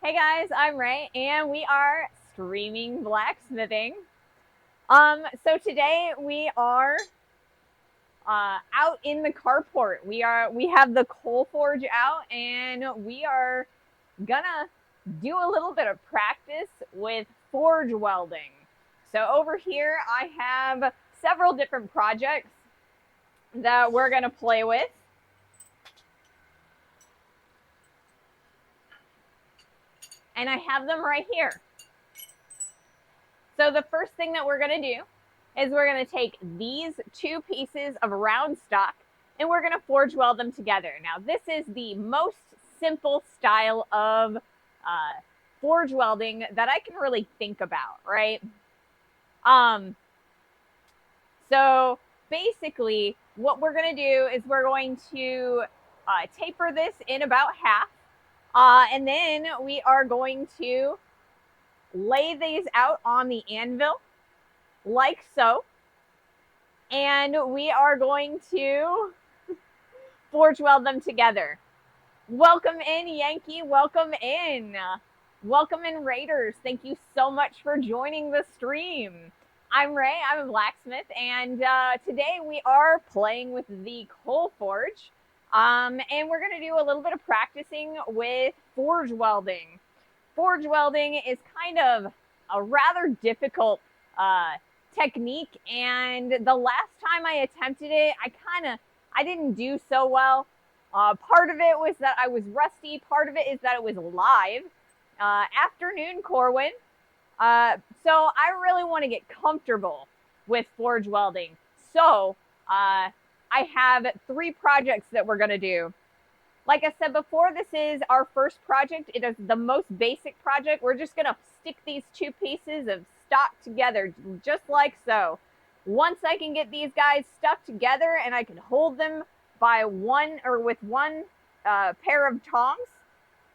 Hey guys, I'm Ray, and we are streaming blacksmithing. So today we are out in the carport. We have the coal forge out, and we are gonna do a little bit of practice with forge welding. So over here, I have several different projects that we're gonna play with, and I have them right here. So the first thing that we're going to do is we're going to take these two pieces of round stock and we're going to forge weld them together. Now, this is the most simple style of forge welding that I can really think about, right? So basically, what we're going to do is we're going to taper this in about half, and then we are going to lay these out on the anvil like so. And we are going to forge weld them together. Welcome in, Yankee. Welcome in. Welcome in, Raiders. Thank you so much for joining the stream. I'm Ray. I'm a blacksmith. And today we are playing with the coal forge. And we're going to do a little bit of practicing with forge welding. Forge welding is kind of a rather difficult technique, and the last time I attempted it, I didn't do so well. Part of it was that I was rusty. Part of it is that it was live. Afternoon, Corwin. So I really want to get comfortable with forge welding. So I have 3 projects that we're going to do. Like I said before, this is our first project. It is the most basic project. We're just going to stick these 2 pieces of stock together, just like so. Once I can get these guys stuck together and I can hold them by one pair of tongs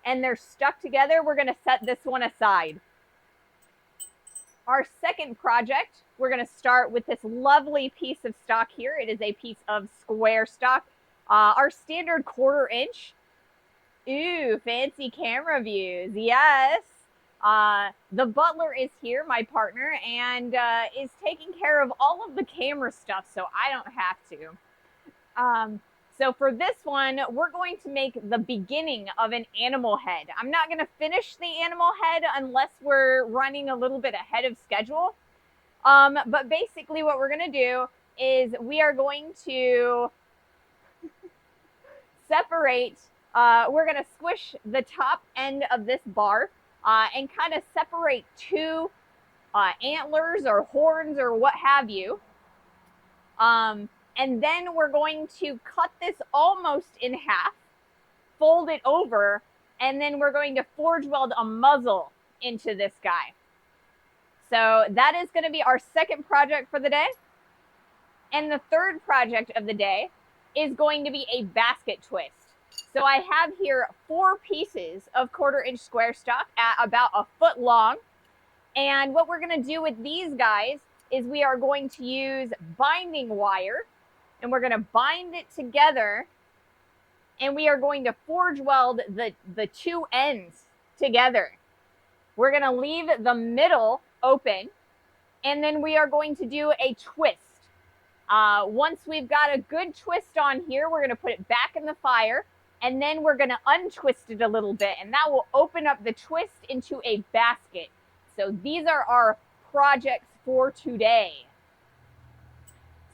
and they're stuck together, we're going to set this one aside. Our second project, we're going to start with this lovely piece of stock here. It is a piece of square stock. Our standard 1/4 inch. Ooh, fancy camera views. Yes. The butler is here, my partner, and is taking care of all of the camera stuff, so I don't have to. So for this one, we're going to make the beginning of an animal head. I'm not going to finish the animal head unless we're running a little bit ahead of schedule. But basically what we're going to do is we are going to separate, we're going to squish the top end of this bar and kind of separate 2 antlers or horns or what have you. And then we're going to cut this almost in half, fold it over, and then we're going to forge weld a muzzle into this guy. So that is going to be our second project for the day. And the third project of the day is going to be a basket twist. So I have here 4 pieces of 1/4 inch square stock at about a foot long. And what we're going to do with these guys is we are going to use binding wire and we're going to bind it together and we are going to forge weld the 2 ends together. We're going to leave the middle open and then we are going to do a twist. Once we've got a good twist on here, we're going to put it back in the fire and then we're going to untwist it a little bit and that will open up the twist into a basket. So these are our projects for today.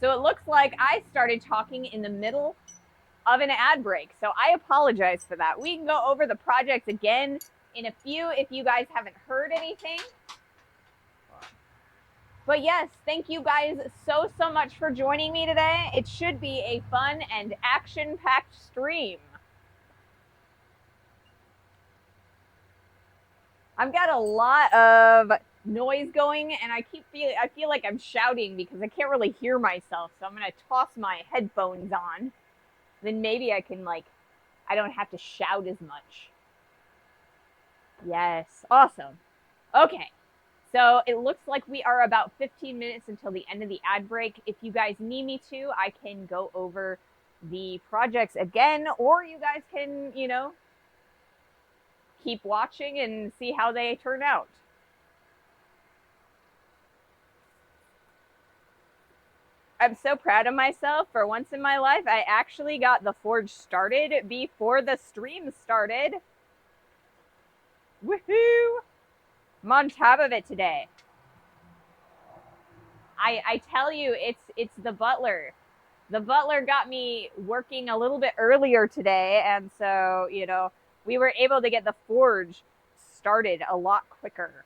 So it looks like I started talking in the middle of an ad break. So I apologize for that. We can go over the projects again in a few if you guys haven't heard anything. But yes, thank you guys so much for joining me today. It should be a fun and action-packed stream. I've got a lot of noise going and I feel like I'm shouting because I can't really hear myself. So I'm going to toss my headphones on. Then maybe I can I don't have to shout as much. Yes, awesome. Okay. So it looks like we are about 15 minutes until the end of the ad break. If you guys need me to, I can go over the projects again, or you guys can, keep watching and see how they turn out. I'm so proud of myself. For once in my life, I actually got the forge started before the stream started. Woohoo! I'm on top of it today. I tell you, it's the butler. The butler got me working a little bit earlier today, and so, you know, we were able to get the forge started a lot quicker.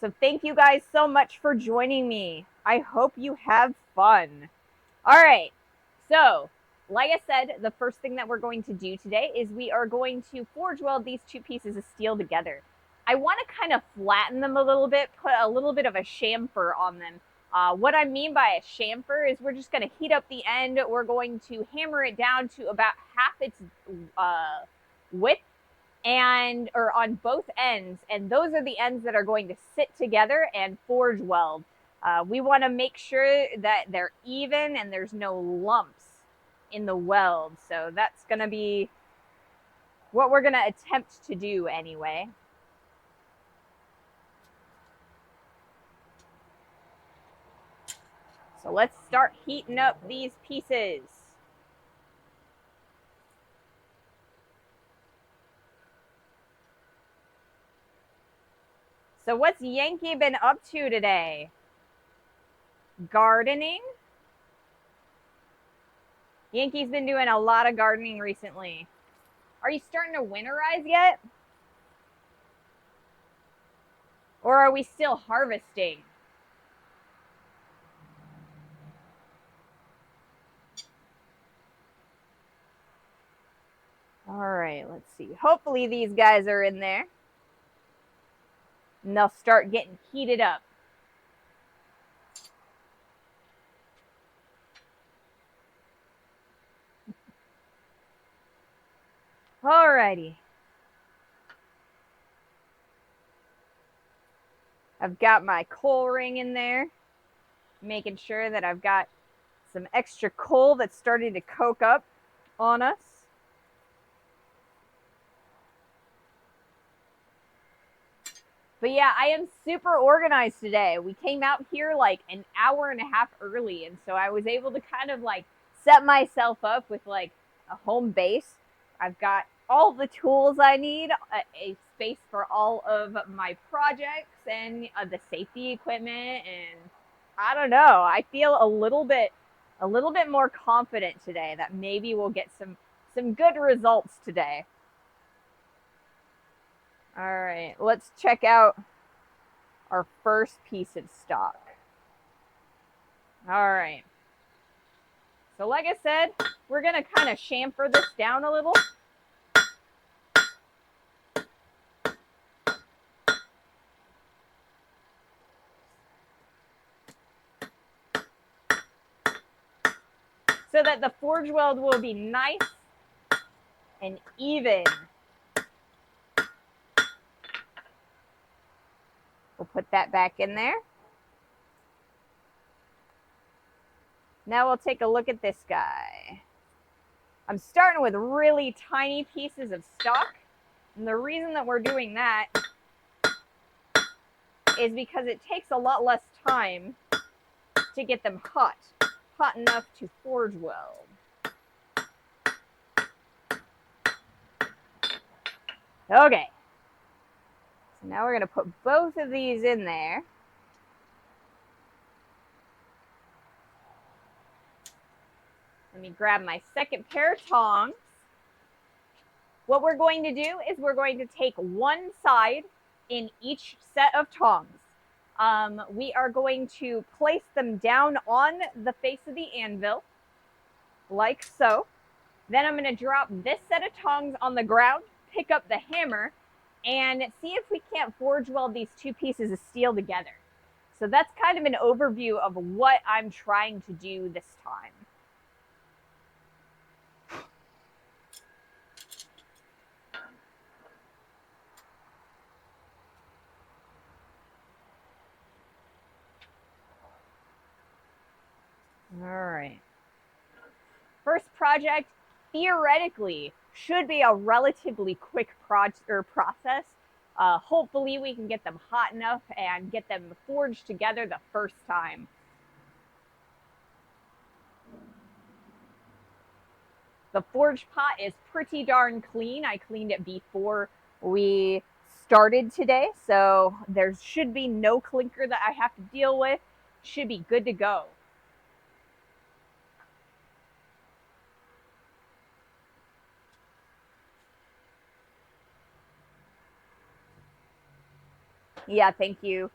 So thank you guys so much for joining me. I hope you have fun. All right, so like I said, the first thing that we're going to do today is we are going to forge weld these two pieces of steel together. I want to kind of flatten them a little bit, put a little bit of a chamfer on them. What I mean by a chamfer is we're just going to heat up the end. We're going to hammer it down to about half its width, and or on both ends, and those are the ends that are going to sit together and forge weld. We want to make sure that they're even and there's no lumps in the weld. So that's going to be what we're going to attempt to do anyway. So let's start heating up these pieces. So what's Yankee been up to today? Gardening. Yankee's been doing a lot of gardening recently. Are you starting to winterize yet? Or are we still harvesting? All right, let's see. Hopefully these guys are in there. And they'll start getting heated up. Alrighty. I've got my coal ring in there, making sure that I've got some extra coal that's starting to coke up on us. But yeah, I am super organized today. We came out here like an hour and a half early, and so I was able to kind of like set myself up with like a home base. I've got all the tools I need, a space for all of my projects, and the safety equipment. And I don't know, I feel a little bit more confident today that maybe we'll get some good results today. All right, let's check out our first piece of stock. All right. So like I said, we're going to kind of chamfer this down a little. So that the forge weld will be nice and even. We'll put that back in there. Now we'll take a look at this guy. I'm starting with really tiny pieces of stock. And the reason that we're doing that is because it takes a lot less time to get them hot enough to forge weld. Okay. So now we're going to put both of these in there. Let me grab my second pair of tongs. What we're going to do is we're going to take one side in each set of tongs. We are going to place them down on the face of the anvil, like so. Then I'm going to drop this set of tongs on the ground, pick up the hammer, and see if we can't forge weld these two pieces of steel together. So that's kind of an overview of what I'm trying to do this time. All right. First project, theoretically, should be a relatively quick process. Hopefully we can get them hot enough and get them forged together the first time. The forge pot is pretty darn clean. I cleaned it before we started today, so there should be no clinker that I have to deal with. Should be good to go. Yeah, thank you.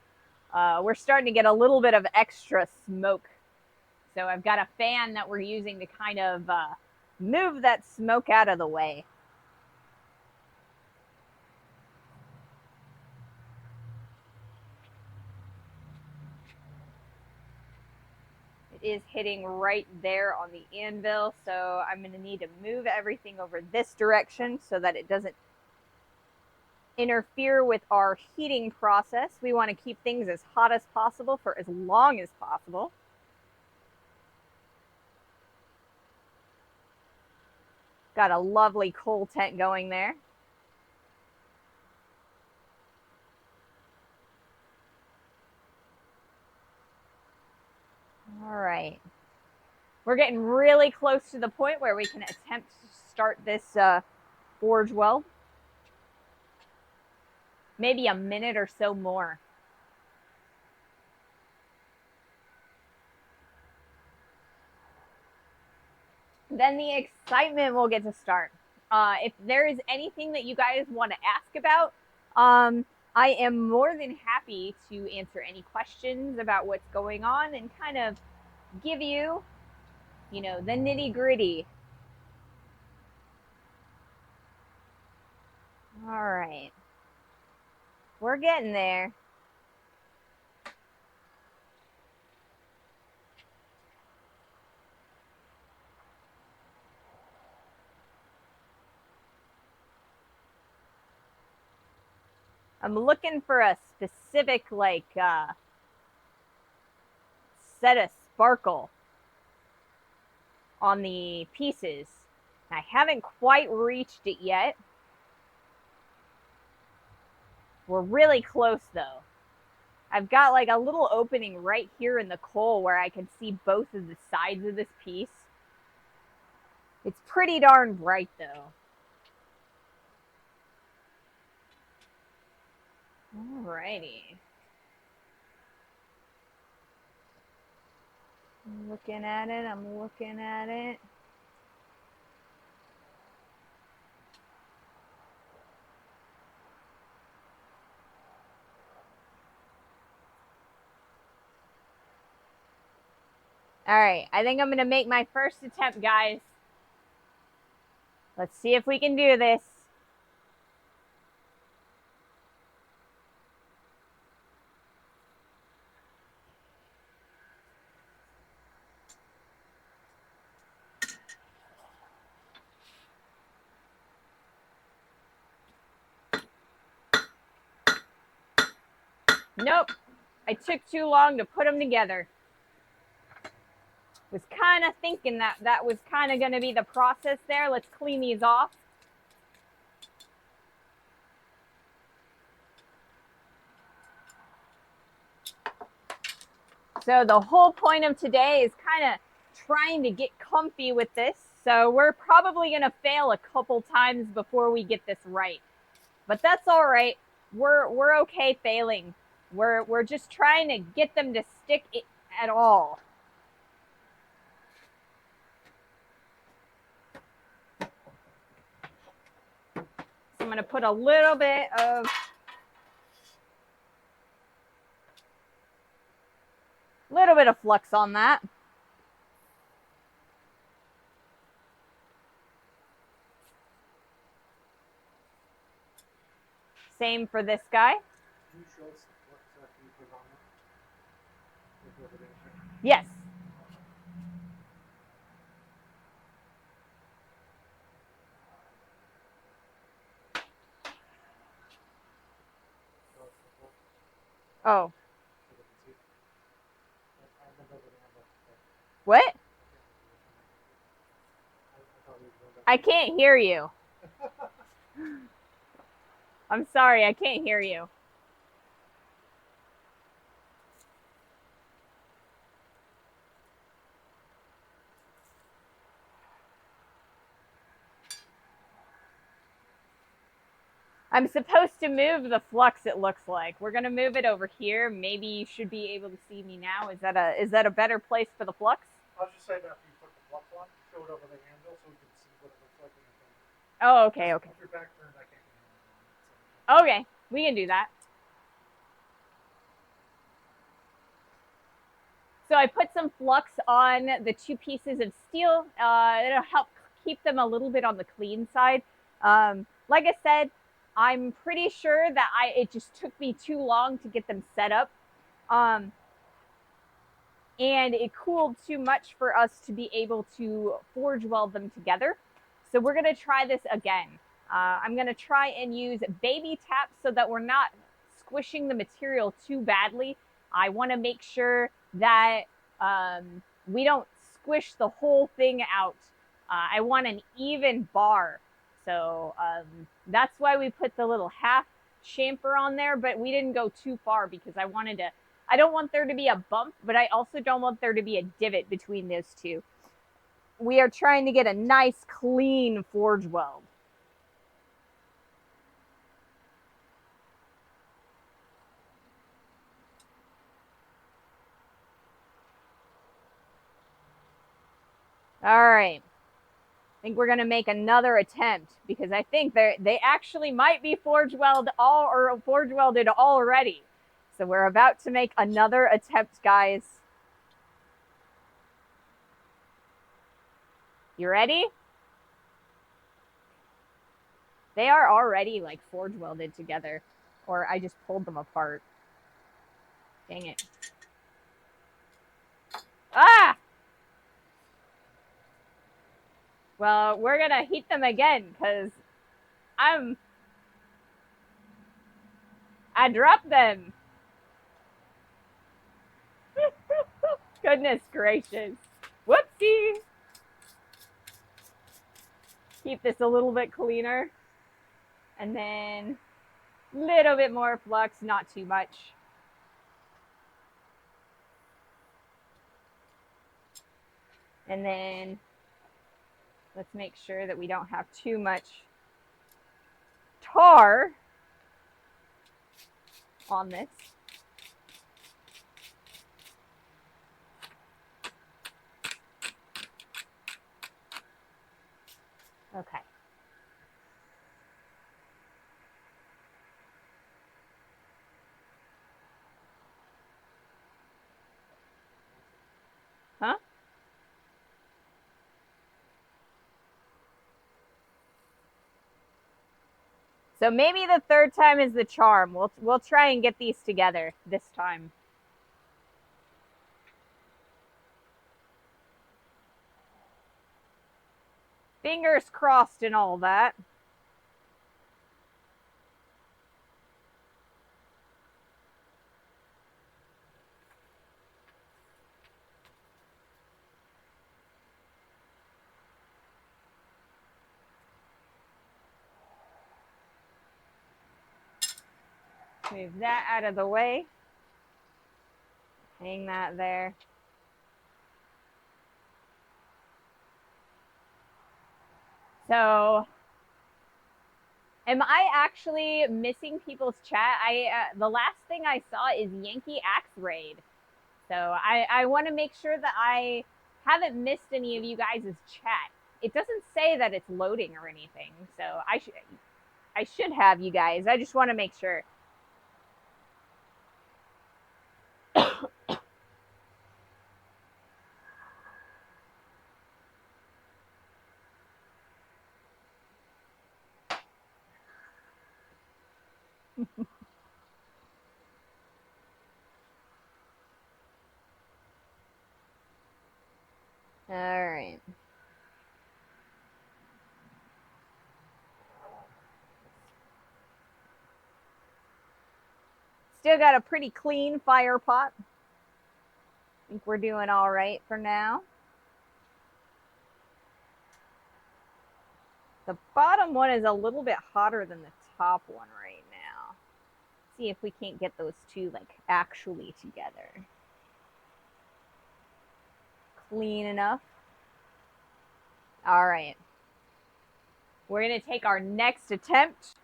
We're starting to get a little bit of extra smoke. So I've got a fan that we're using to kind of move that smoke out of the way. It is hitting right there on the anvil, so I'm going to need to move everything over this direction so that it doesn't interfere with our heating process. We want to keep things as hot as possible for as long as possible. Got a lovely coal tent going there. All right. We're getting really close to the point where we can attempt to start this forge weld. Maybe a minute or so more. Then the excitement will get to start. If there is anything that you guys want to ask about, I am more than happy to answer any questions about what's going on and kind of give you, the nitty gritty. All right. We're getting there. I'm looking for a specific, set of sparkle on the pieces. I haven't quite reached it yet. We're really close though. I've got like a little opening right here in the coal where I can see both of the sides of this piece. It's pretty darn bright though. Alrighty. I'm looking at it. All right, I think I'm going to make my first attempt, guys. Let's see if we can do this. Nope, I took too long to put them together. Was kind of thinking that was kind of going to be the process there. Let's clean these off. So the whole point of today is kind of trying to get comfy with this. So we're probably going to fail a couple times before we get this right. But that's all right. We're okay failing. We're just trying to get them to stick at all. So I'm going to put a little bit of flux on that. Same for this guy. Yes. Oh. What? I can't hear you. I'm sorry, I can't hear you. I'm supposed to move the flux, it looks like. We're gonna move it over here. Maybe you should be able to see me now. Is that a better place for the flux? I was just saying after you put the flux on, show it over the handle so we can see what it looks like when you're filming. Oh, okay, okay. If your back turned, I can't get handle on it. Okay, we can do that. So I put some flux on the two pieces of steel. It'll help keep them a little bit on the clean side. Like I said, I'm pretty sure that it just took me too long to get them set up. Um, and it cooled too much for us to be able to forge weld them together. So we're going to try this again. I'm going to try and use baby taps so that we're not squishing the material too badly. I want to make sure that we don't squish the whole thing out. I want an even bar. So that's why we put the little half chamfer on there, but we didn't go too far because I don't want there to be a bump, but I also don't want there to be a divot between those two. We are trying to get a nice, clean forge weld. All right. I think we're going to make another attempt because I think they actually might be forge welded already. So we're about to make another attempt, guys. You ready? They are already like forge welded together, or I just pulled them apart. Dang it. Ah! Well, we're gonna heat them again because I dropped them. Goodness gracious. Whoopsie. Keep this a little bit cleaner. And then a little bit more flux, not too much. And then let's make sure that we don't have too much tar on this. Okay. Huh? So maybe the third time is the charm. We'll try and get these together this time. Fingers crossed and all that. Move that out of the way. Hang that there. So, am I actually missing people's chat? The last thing I saw is Yankee Axe Raid. So I want to make sure that I haven't missed any of you guys' chat. It doesn't say that it's loading or anything, so I should have you guys. I just want to make sure. All right. Still got a pretty clean fire pot. I think we're doing all right for now. The bottom one is a little bit hotter than the top one right now. Let's see if we can't get those two like actually together. Clean enough. All right. We're going to take our next attempt.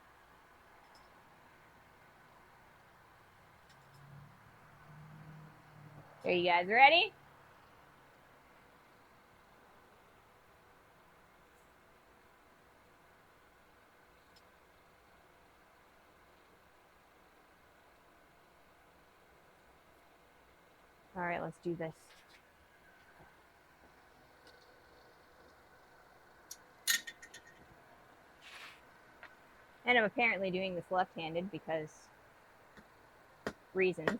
Are you guys ready? All right, let's do this. And I'm apparently doing this left-handed because reasons.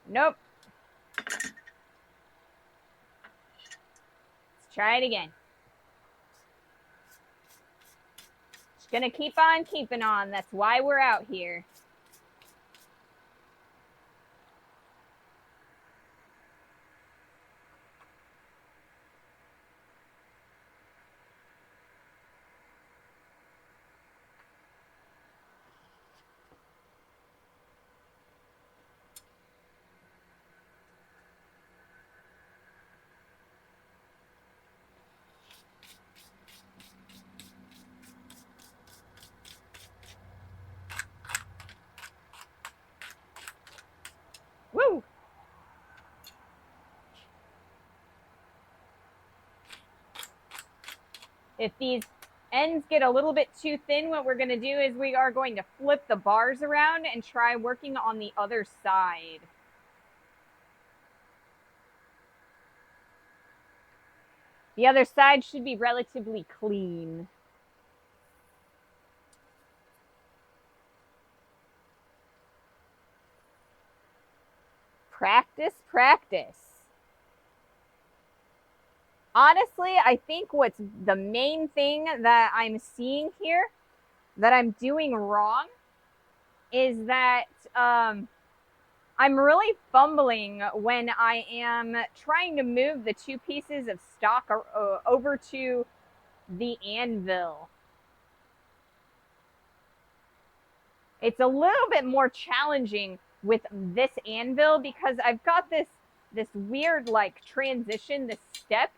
Nope. Let's try it again. Just gonna keep on keeping on. That's why we're out here. Woo! If these ends get a little bit too thin, what we're going to do is we are going to flip the bars around and try working on the other side. The other side should be relatively clean. Practice, practice. Honestly, I think what's the main thing that I'm seeing here that I'm doing wrong is that I'm really fumbling when I am trying to move the two pieces of stock over to the anvil. It's a little bit more challenging with this anvil because I've got this weird like transition, this step.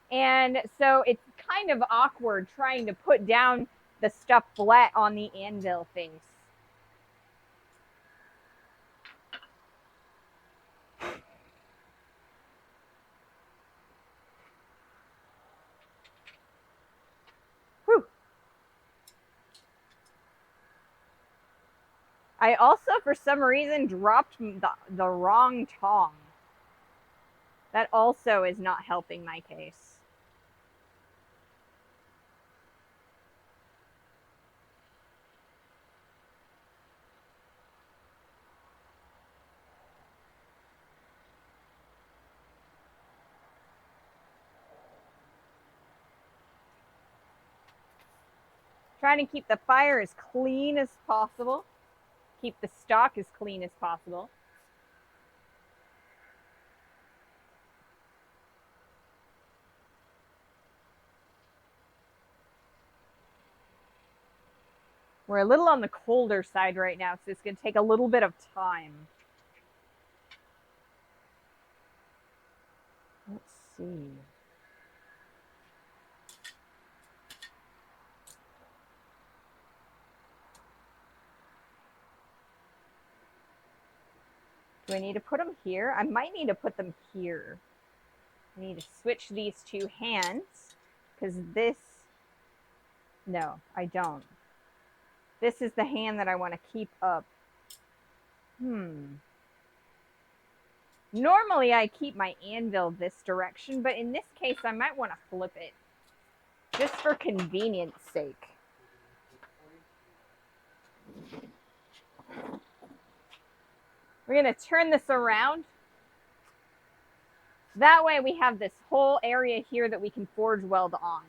And so it's kind of awkward trying to put down the stuff flat on the anvil face. Whew. I also, for some reason, dropped the wrong tong. That also is not helping my case. Trying to keep the fire as clean as possible. Keep the stock as clean as possible. We're a little on the colder side right now, so it's going to take a little bit of time. Let's see. Do I need to put them here? I might need to put them here. I need to switch these two hands because this, no, I don't. This is the hand that I want to keep up. Normally I keep my anvil this direction, but in this case I might want to flip it just for convenience sake. We're going to turn this around. That way we have this whole area here that we can forge weld on.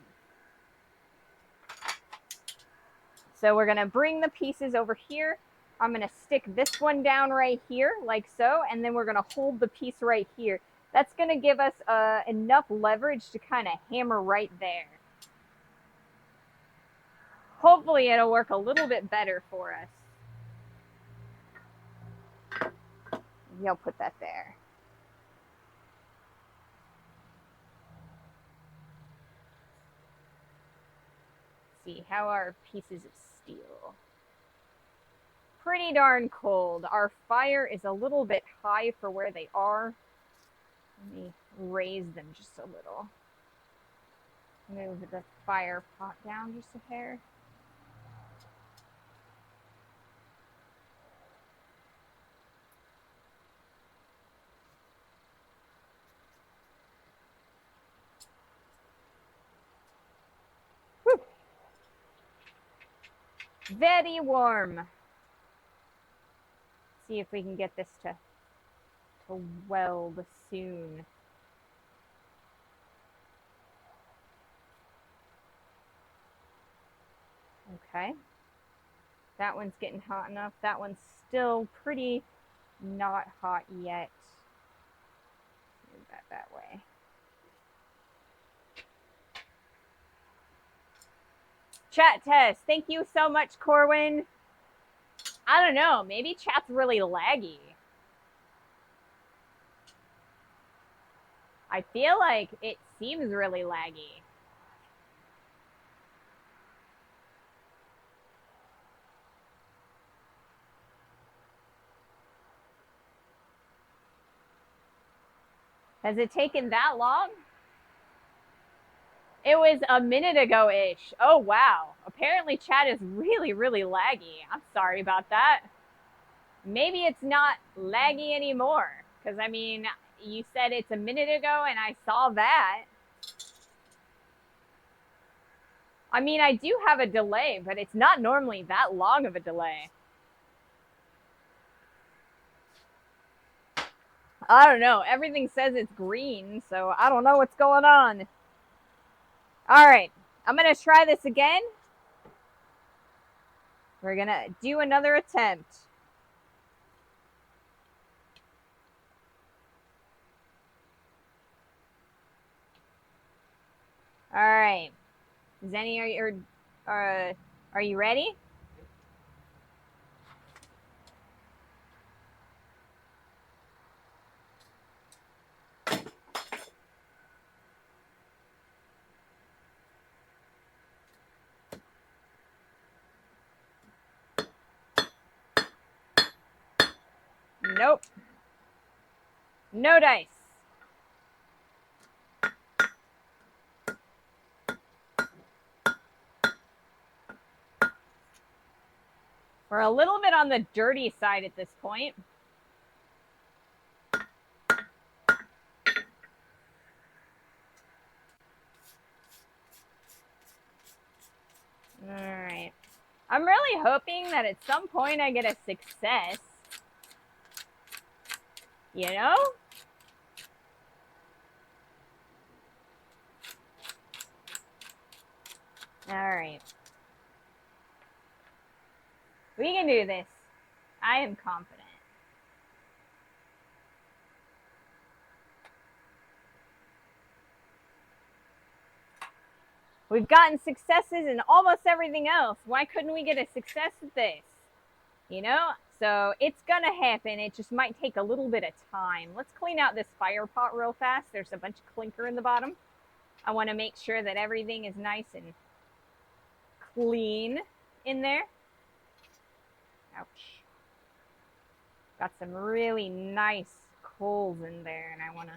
So we're going to bring the pieces over here. I'm going to stick this one down right here like so, and then we're going to hold the piece right here. That's going to give us enough leverage to kind of hammer right there. Hopefully it'll work a little bit better for us. Maybe I'll put that there. Let's see, how are pieces of steel? Pretty darn cold. Our fire is a little bit high for where they are. Let me raise them just a little. Move the fire pot down just a hair. Whew. Very warm. Let's see if we can get this to weld soon. Okay. That one's getting hot enough. That one's still pretty not hot yet. Move that way. Chat test. Thank you so much, Corwin. I don't know. Maybe chat's really laggy. I feel like it seems really laggy. Has it taken that long? It was a minute ago-ish. Oh, wow. Apparently chat is really, really laggy. I'm sorry about that. Maybe it's not laggy anymore. Because, I mean, you said it's a minute ago and I saw that. I mean, I do have a delay, but it's not normally that long of a delay. I don't know. Everything says it's green, so I don't know what's going on. All right. I'm going to try this again. We're going to do another attempt. All right. Zenny, are you ready? Nope. No dice. We're a little bit on the dirty side at this point. All right. I'm really hoping that at some point I get a success. You know? All right. We can do this. I am confident. We've gotten successes in almost everything else. Why couldn't we get a success at this? You know? So it's going to happen. It just might take a little bit of time. Let's clean out this fire pot real fast. There's a bunch of clinker in the bottom. I want to make sure that everything is nice and clean in there. Ouch. Got some really nice coals in there, and I want to...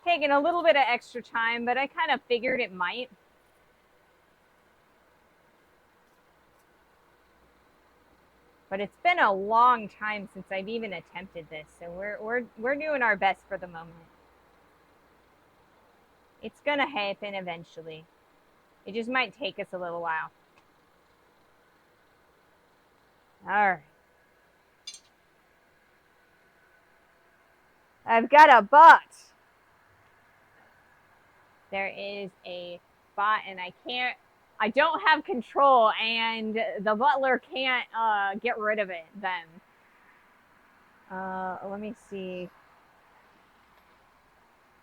taking a little bit of extra time, but I kind of figured it might. But it's been a long time since I've even attempted this, so we're doing our best for the moment. It's gonna happen eventually. It just might take us a little while. All right. I've got a bot. There is a bot, and I don't have control, and the butler can't get rid of it then. Let me see.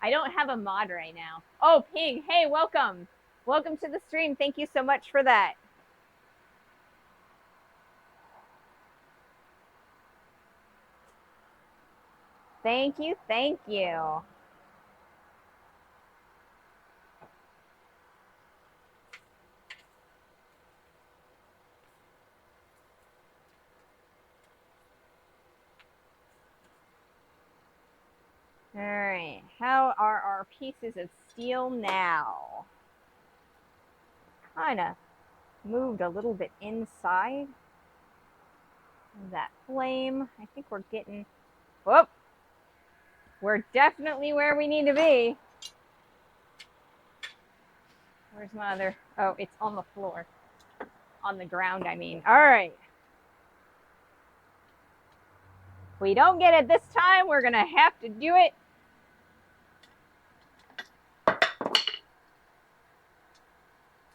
I don't have a mod right now. Oh, Ping, hey, welcome. Welcome to the stream. Thank you so much for that. Thank you, thank you. All right, how are our pieces of steel now? Kind of moved a little bit inside that flame. I think we're getting, whoop, we're definitely where we need to be. Where's my other, oh, it's on the floor. On the ground, I mean. All right. If we don't get it this time, we're gonna have to do it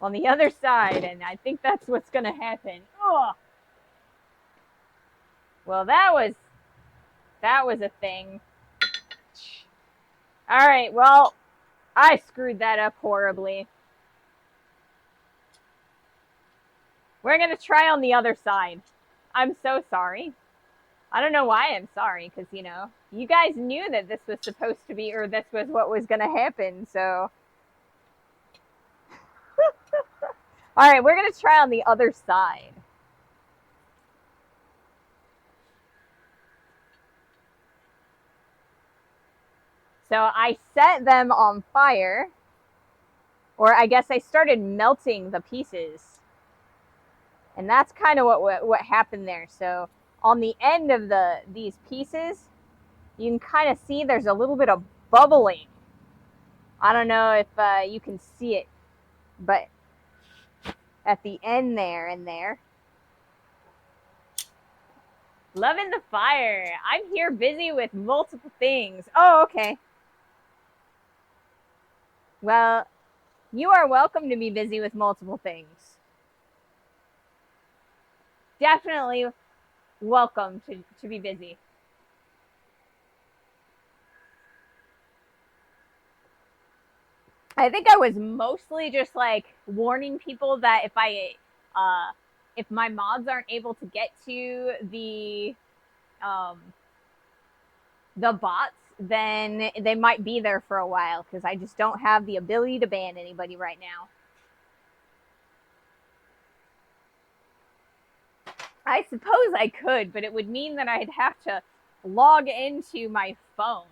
on the other side, and I think that's what's gonna happen. Oh, well, that was a thing. All right, well, I screwed that up horribly. We're gonna try on the other side. I'm so sorry. I don't know why I'm sorry, because, you know, you guys knew that this was supposed to be, or this was what was gonna happen, so. All right, we're gonna try on the other side. So I set them on fire, or I guess I started melting the pieces. And that's kind of what happened there. So on the end of these pieces, you can kind of see there's a little bit of bubbling. I don't know if you can see it, but at the end there and there. Loving the fire. I'm here busy with multiple things. Oh, okay. Well, you are welcome to be busy with multiple things. Definitely welcome to be busy. I think I was mostly just like warning people that if my mods aren't able to get to the bots, then they might be there for a while, because I just don't have the ability to ban anybody right now. I suppose I could, but it would mean that I'd have to log into my phone.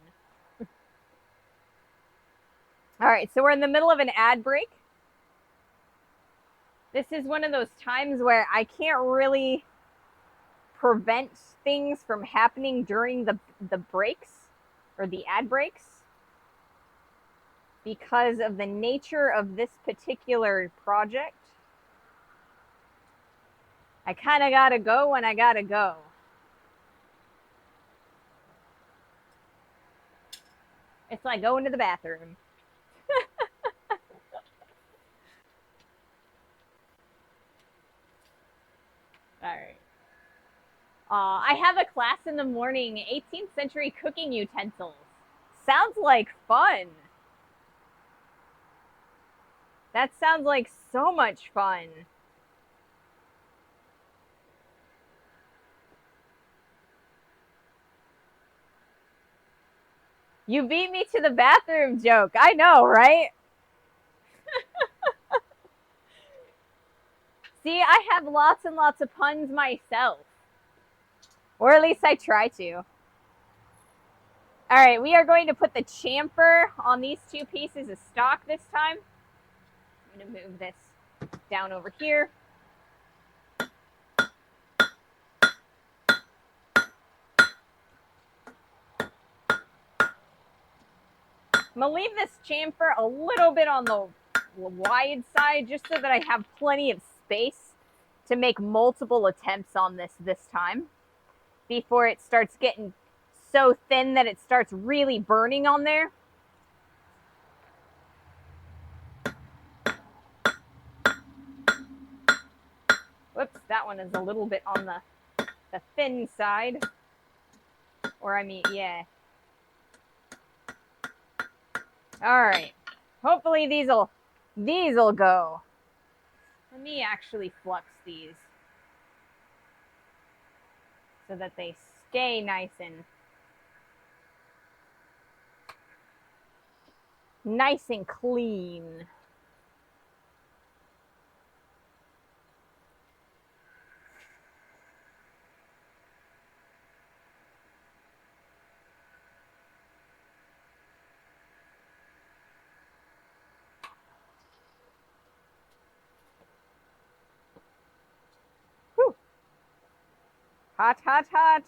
All right, so we're in the middle of an ad break. This is one of those times where I can't really prevent things from happening during the breaks, or the ad breaks, because of the nature of this particular project. I kind of gotta go when I gotta go. It's like going to the bathroom. All right. I have a class in the morning, 18th century cooking utensils. Sounds like fun. That sounds like so much fun. You beat me to the bathroom joke. I know, right? See, I have lots and lots of puns myself. Or at least I try to. All right, we are going to put the chamfer on these two pieces of stock this time. I'm going to move this down over here. I'm going to leave this chamfer a little bit on the wide side just so that I have plenty of space to make multiple attempts on this time before it starts getting so thin that it starts really burning on there. Whoops, that one is a little bit on the thin side. Or I mean, yeah. All right. Hopefully these'll go. Let me actually flux these so that they stay nice and clean. Whew. Hot, hot, hot.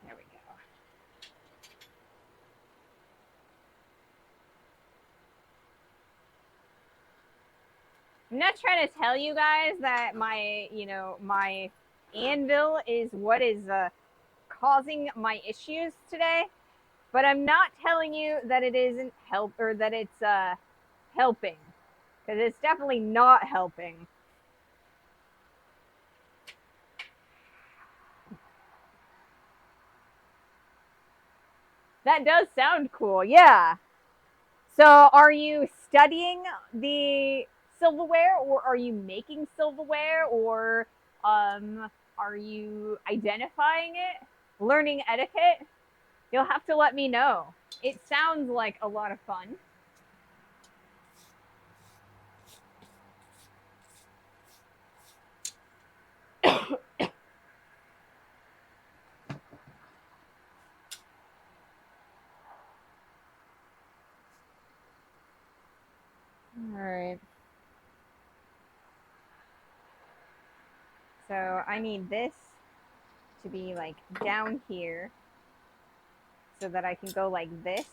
There we go. I'm not trying to tell you guys that my anvil is what is causing my issues today, but I'm not telling you that it isn't or that it's helping, because it's definitely not helping. That does sound cool, yeah. So are you studying the silverware, or are you making silverware, or are you identifying it, learning etiquette? You'll have to let me know. It sounds like a lot of fun. All right. So I need this to be like down here so that I can go like this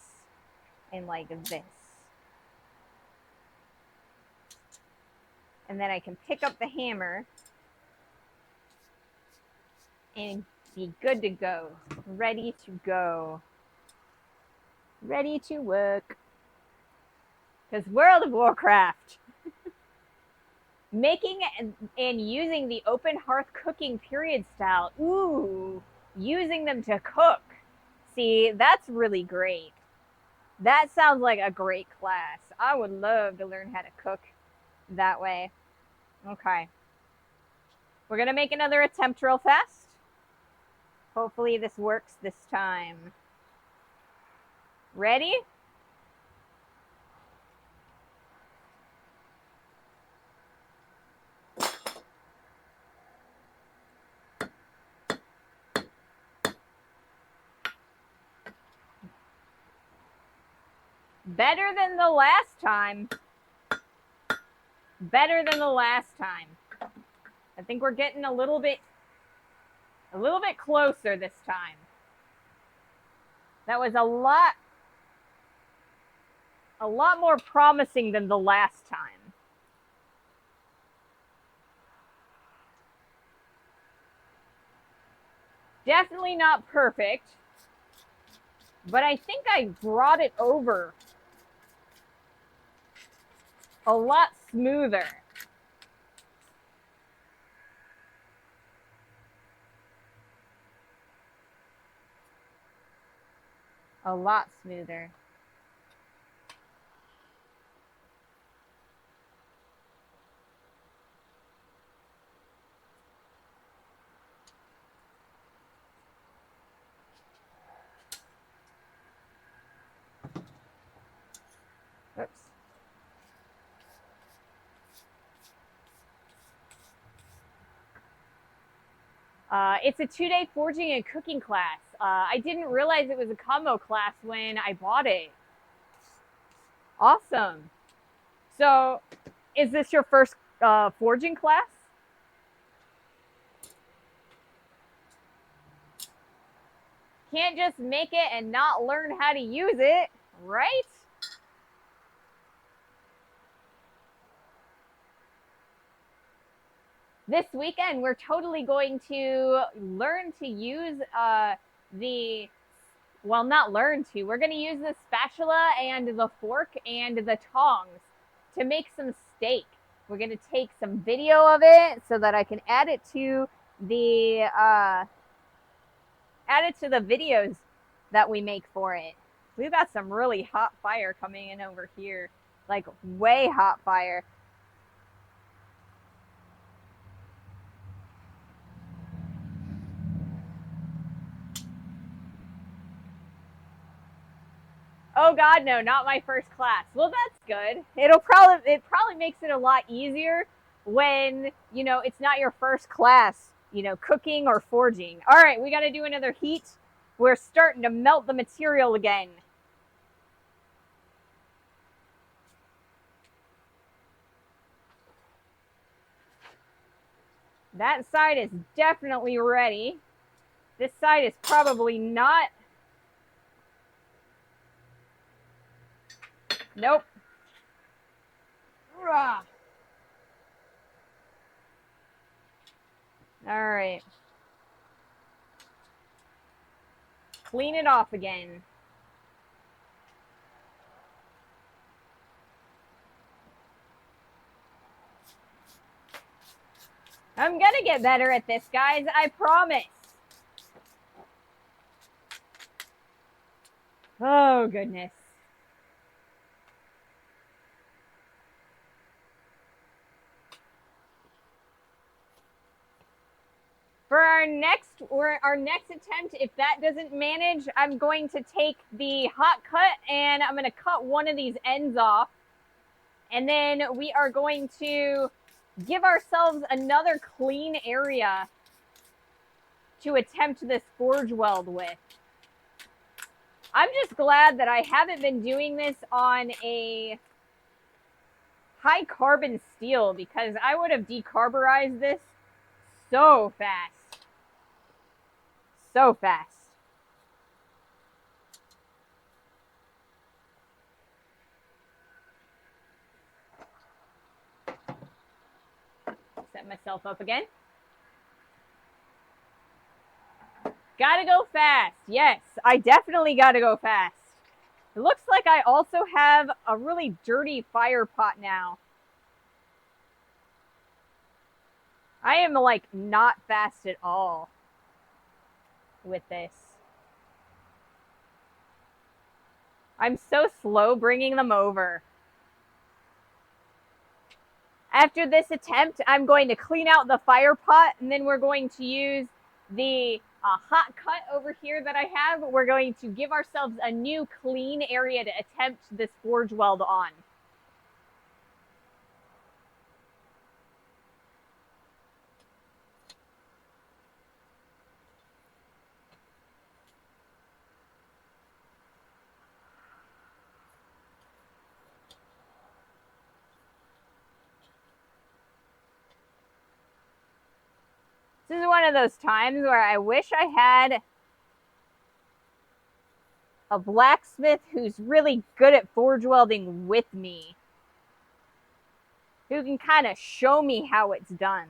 and like this. And then I can pick up the hammer and be good to go. Ready to go. Ready to work. Because World of Warcraft. Making and using the open hearth cooking period style. Ooh, using them to cook. See, that's really great. That sounds like a great class. I would love to learn how to cook that way. Okay. We're going to make another attempt real fast. Hopefully this works this time. Ready? Better than the last time. Better than the last time. I think we're getting a little bit closer this time. That was a lot more promising than the last time. Definitely not perfect, but I think I brought it over a lot smoother. A lot smoother. Oops. It's a 2-day forging and cooking class. I didn't realize it was a combo class when I bought it. Awesome. So, is this your first forging class? Can't just make it and not learn how to use it, right? This weekend, we're totally going to learn to use well, not learn to, we're going to use the spatula and the fork and the tongs to make some steak. We're going to take some video of it so that I can add it to the videos that we make for it. We've got some really hot fire coming in over here, like way hot fire. Oh God, no, not my first class. Well, that's good. It probably makes it a lot easier when, you know, it's not your first class, you know, cooking or forging. All right, we got to do another heat. We're starting to melt the material again. That side is definitely ready. This side is probably not. Nope. All right. Clean it off again. I'm gonna get better at this, guys. I promise. Oh, goodness. For our next attempt, if that doesn't manage, I'm going to take the hot cut and I'm going to cut one of these ends off. And then we are going to give ourselves another clean area to attempt this forge weld with. I'm just glad that I haven't been doing this on a high carbon steel because I would have decarburized this so fast. So fast. Set myself up again. Gotta go fast. Yes, I definitely gotta go fast. It looks like I also have a really dirty fire pot now. I am like not fast at all with this. I'm so slow bringing them over. After this attempt, I'm going to clean out the fire pot and then we're going to use the hot cut over here that I have. We're going to give ourselves a new clean area to attempt this forge weld on. This is one of those times where I wish I had a blacksmith who's really good at forge welding with me, who can kind of show me how it's done.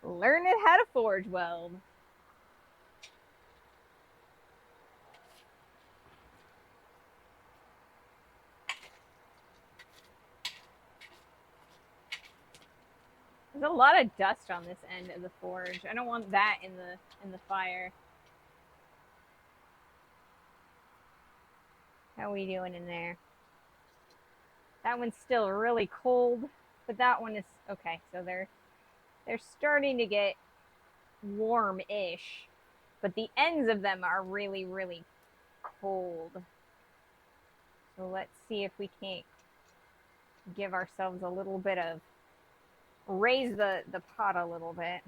Learning how to forge weld. There's a lot of dust on this end of the forge. I don't want that in the fire. How are we doing in there? That one's still really cold, but that one is okay. So they're starting to get warm-ish, but the ends of them are really, really cold. So let's see if we can't give ourselves a little bit of raise the pot a little bit.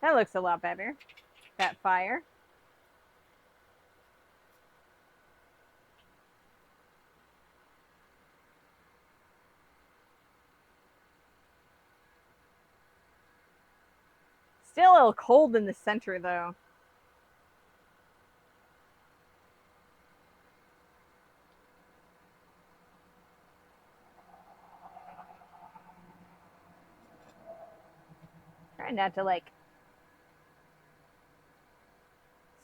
That looks a lot better, that fire. Still a little cold in the center though. Trying not to like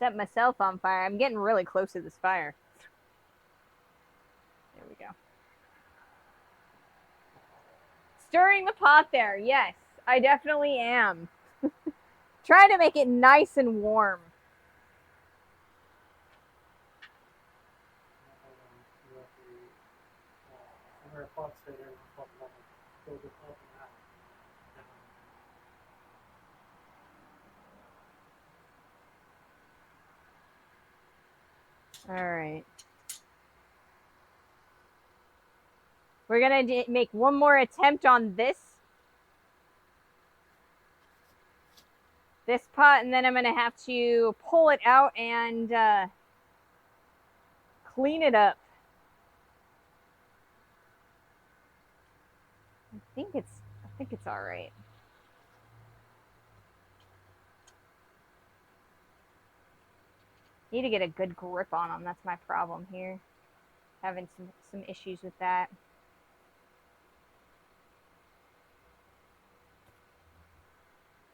set myself on fire. I'm getting really close to this fire. There we go. Stirring the pot there. Yes, I definitely am. Trying to make it nice and warm. All right. We're going to make one more attempt on this pot, and then I'm going to have to pull it out and clean it up. I think it's all right. Need to get a good grip on them. That's my problem here. Having some issues with that.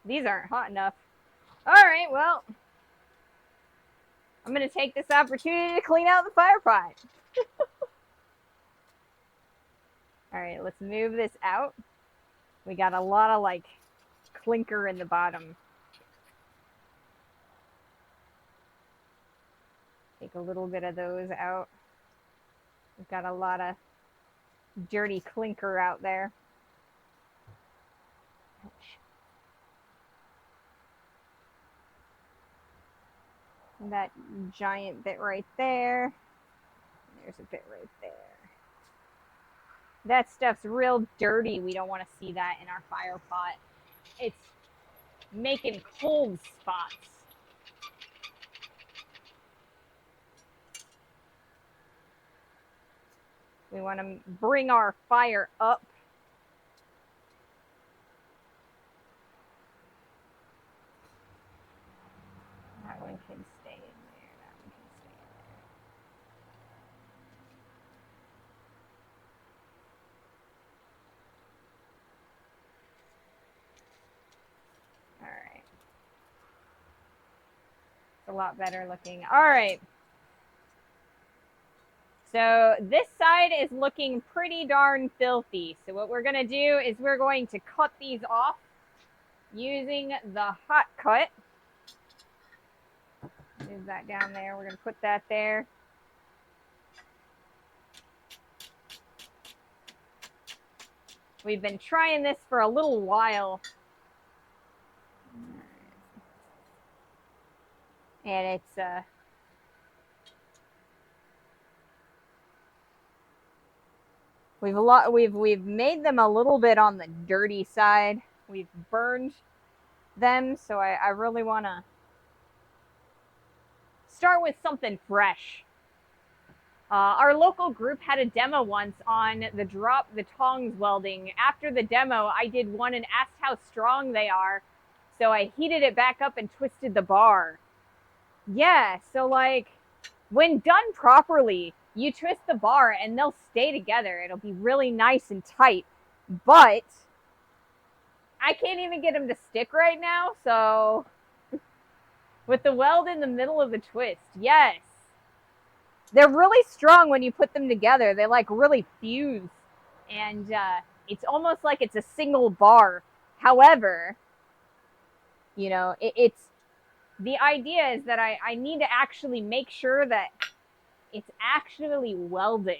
These aren't hot enough. All right, well, I'm going to take this opportunity to clean out the fire pot. All right, let's move this out. We got a lot of like clinker in the bottom. Take a little bit of those out. We've got a lot of dirty clinker out there. Ouch. That giant bit right there. There's a bit right there. That stuff's real dirty. We don't want to see that in our fire pot. It's making cold spots. We want to bring our fire up. That one can stay in there. That one can stay in there. All right. It's a lot better looking. All right. So this side is looking pretty darn filthy. So what we're going to do is we're going to cut these off using the hot cut. Move that down there. We're going to put that there. We've been trying this for a little while. And it's we've made them a little bit on the dirty side. We've burned them, so I really want to start with something fresh. Our local group had a demo once on the tongs welding. After the demo, I did one and asked how strong they are. So I heated it back up and twisted the bar. Yeah, so like when done properly, you twist the bar and they'll stay together. It'll be really nice and tight. But I can't even get them to stick right now, so With the weld in the middle of the twist. Yes. They're really strong when you put them together. They like really fuse. And it's almost like it's a single bar. However, you know, it's the idea is that I need to actually make sure that it's actually welded.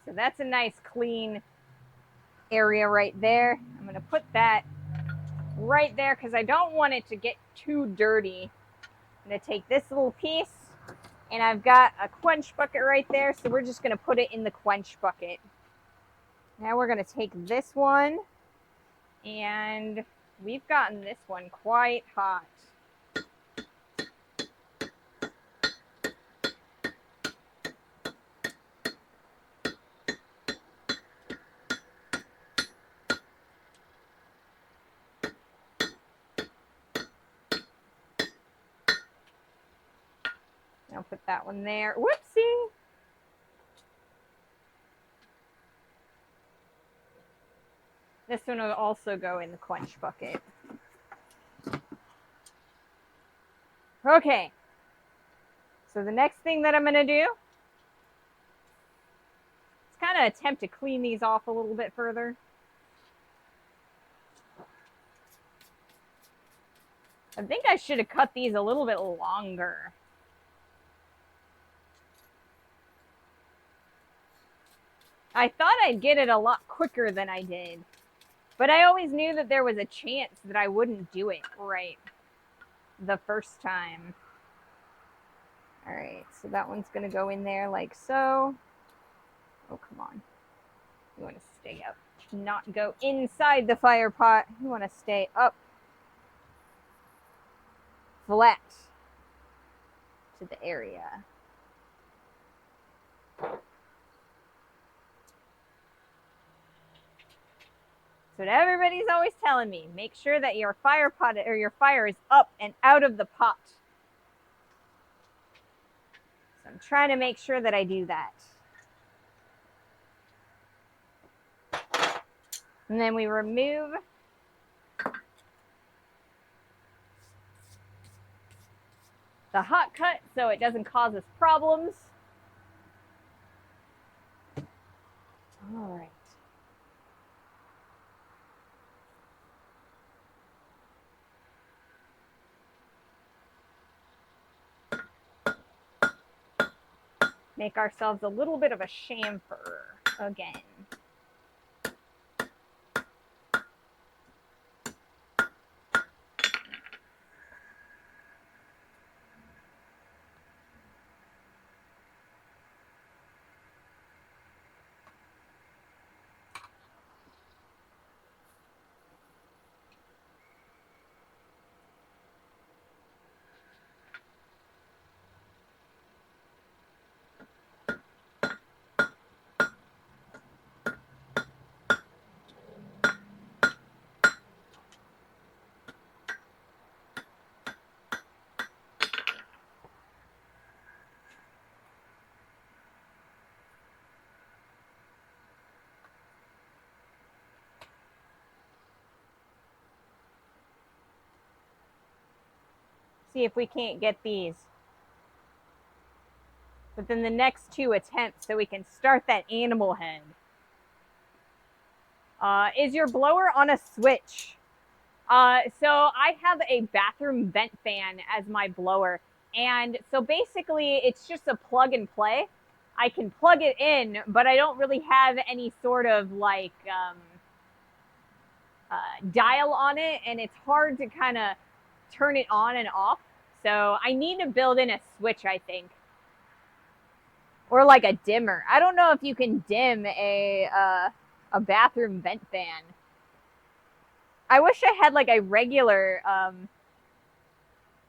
So that's a nice clean area right there. I'm going to put that right there because I don't want it to get too dirty. I'm going to take this little piece, and I've got a quench bucket right there, so we're just going to put it in the quench bucket. Now we're going to take this one, and we've gotten this one quite hot. I'll put that one there. Whoopsie! This one will also go in the quench bucket. Okay. So the next thing that I'm going to do is kind of attempt to clean these off a little bit further. I think I should have cut these a little bit longer. I thought I'd get it a lot quicker than I did. But I always knew that there was a chance that I wouldn't do it right the first time. All right, so that one's going to go in there like so. Oh, come on. You want to stay up. Not go inside the fire pot. You want to stay up. Flat to the area. So everybody's always telling me, make sure that your fire pot or your fire is up and out of the pot. So I'm trying to make sure that I do that. And then we remove the hot cut so it doesn't cause us problems. All right. Make ourselves a little bit of a chamfer again. See if we can't get these within the next 2 attempts so we can start that animal head. Is your blower on a switch? So I have a bathroom vent fan as my blower. And so basically it's just a plug and play. I can plug it in, but I don't really have any sort of like dial on it. And it's hard to kind of turn it on and off. So I need to build in a switch, I think. Or like a dimmer. I don't know if you can dim a bathroom vent fan. I wish I had like a regular,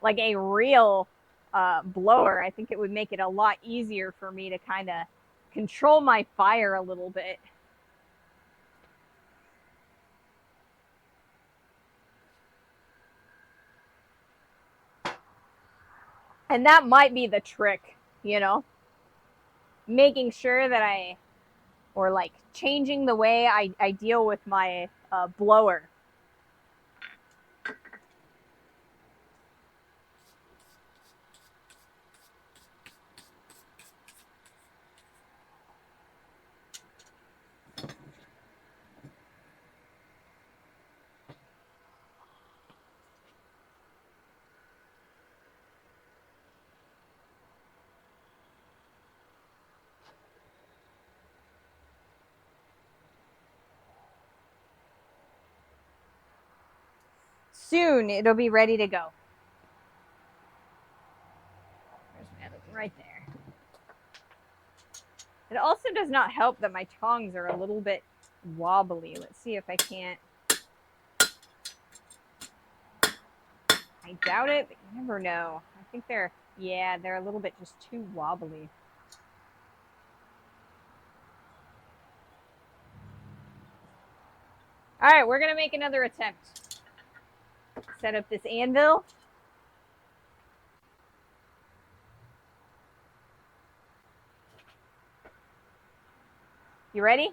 like a real blower. I think it would make it a lot easier for me to kind of control my fire a little bit. And that might be the trick, you know, making sure that or like changing the way I deal with my blower. Soon it'll be ready to go. There's my other one right there. It also does not help that my tongs are a little bit wobbly. Let's see if I can't. I doubt it, but you never know. I think they're a little bit just too wobbly. All right, we're going to make another attempt. Set up this anvil. You ready?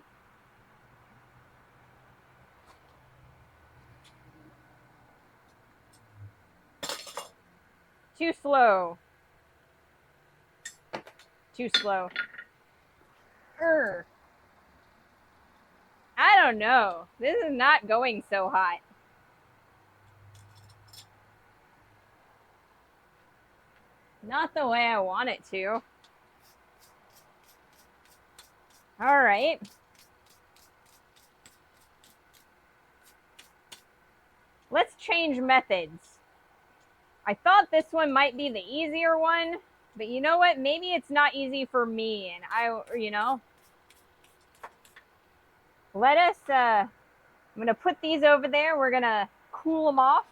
Too slow. Too slow. I don't know. This is not going so hot. Not the way I want it to. All right. Let's change methods. I thought this one might be the easier one, but you know what? Maybe it's not easy for me. And let us, I'm going to put these over there. We're going to cool them off.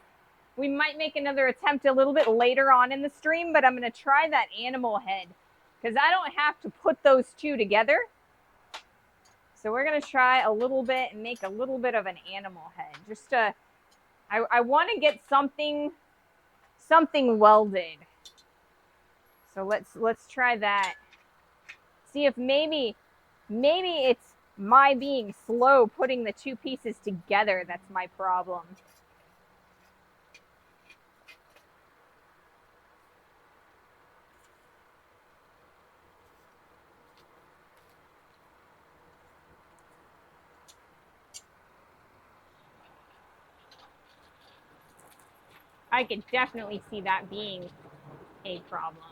We might make another attempt a little bit later on in the stream, but I'm going to try that animal head because I don't have to put those two together. So we're going to try a little bit and make a little bit of an animal head. Just to, I want to get something welded. So let's try that. See if maybe it's my being slow putting the two pieces together that's my problem. I could definitely see that being a problem.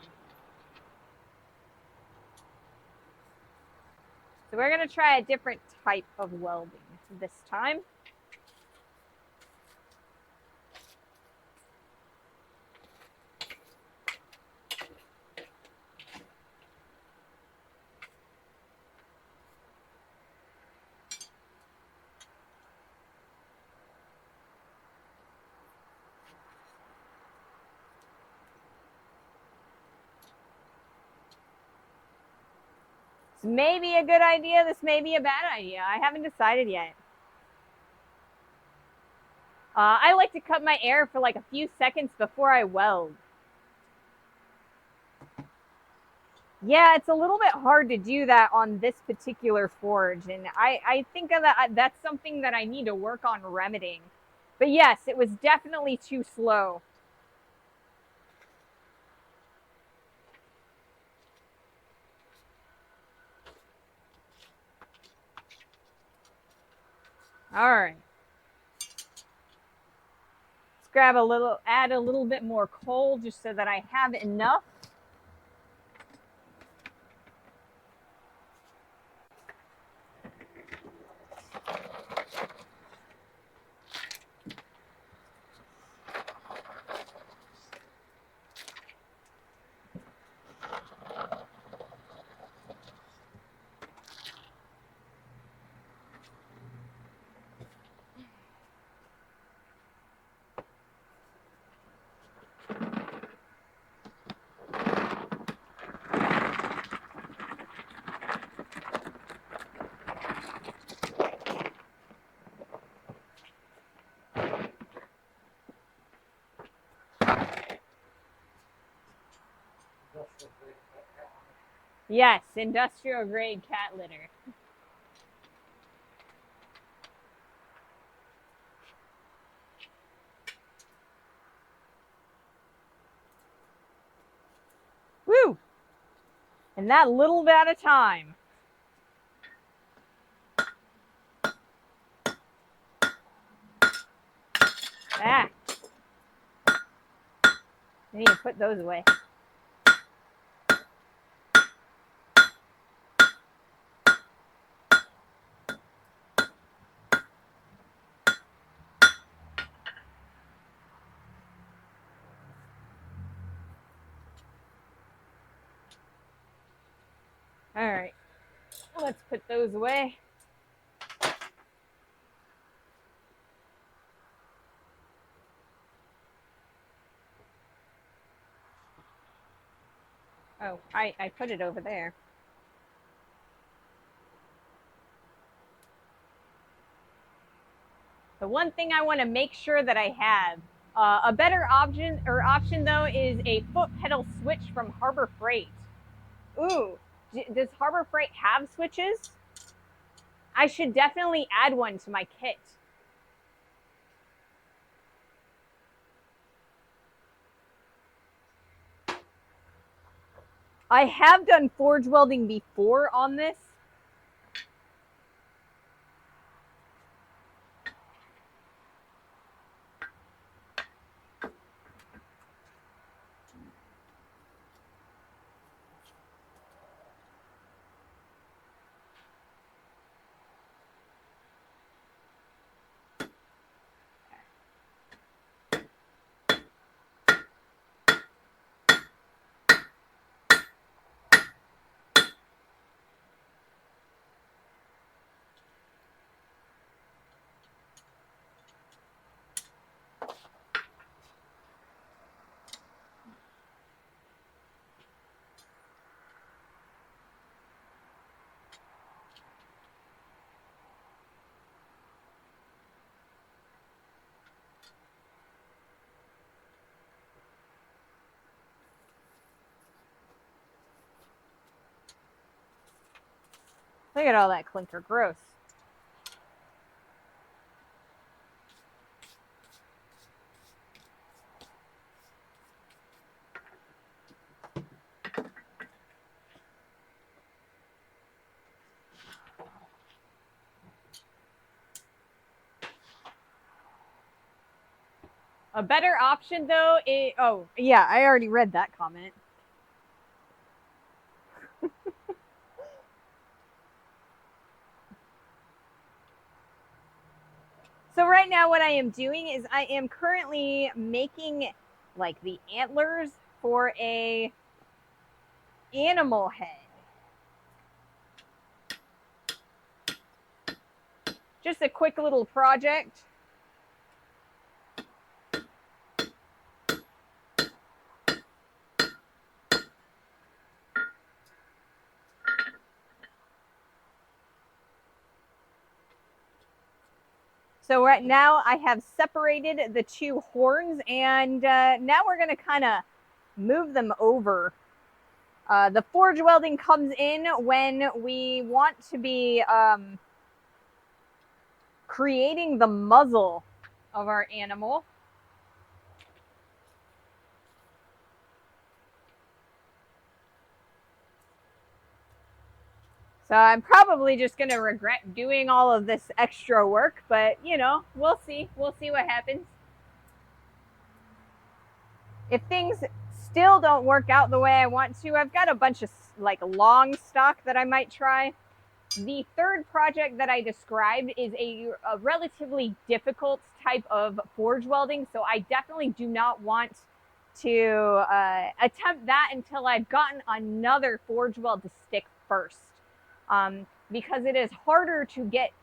So we're going to try a different type of welding this time. This may be a good idea. This may be a bad idea. I haven't decided yet. I like to cut my air for like a few seconds before I weld. Yeah, it's a little bit hard to do that on this particular forge. And I think that's something that I need to work on remedying. But yes, it was definitely too slow. All right. Let's add a little bit more coal just so that I have enough. Yes, industrial grade cat litter. Woo! And that little bit at a time. Ah. I need to put those away. All right, let's put those away. Oh, I put it over there. The one thing I want to make sure that I have, a better option though, is a foot pedal switch from Harbor Freight. Ooh, does Harbor Freight have switches? I should definitely add one to my kit. I have done forge welding before on this. Look at all that clinker, gross. A better option though is, oh yeah, I already read that comment. So right now what I am doing is I am currently making like the antlers for a animal head. Just a quick little project. So right now I have separated the two horns, and now we're going to kind of move them over. The forge welding comes in when we want to be creating the muzzle of our animal. So I'm probably just going to regret doing all of this extra work, but you know, we'll see. We'll see what happens. If things still don't work out the way I want to, I've got a bunch of like long stock that I might try. The third project that I described is a relatively difficult type of forge welding, so I definitely do not want to attempt that until I've gotten another forge weld to stick first. Because it is harder to get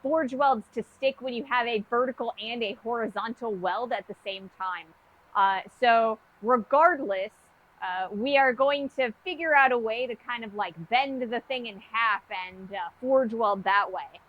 forge welds to stick when you have a vertical and a horizontal weld at the same time. So regardless, we are going to figure out a way to kind of like bend the thing in half and forge weld that way.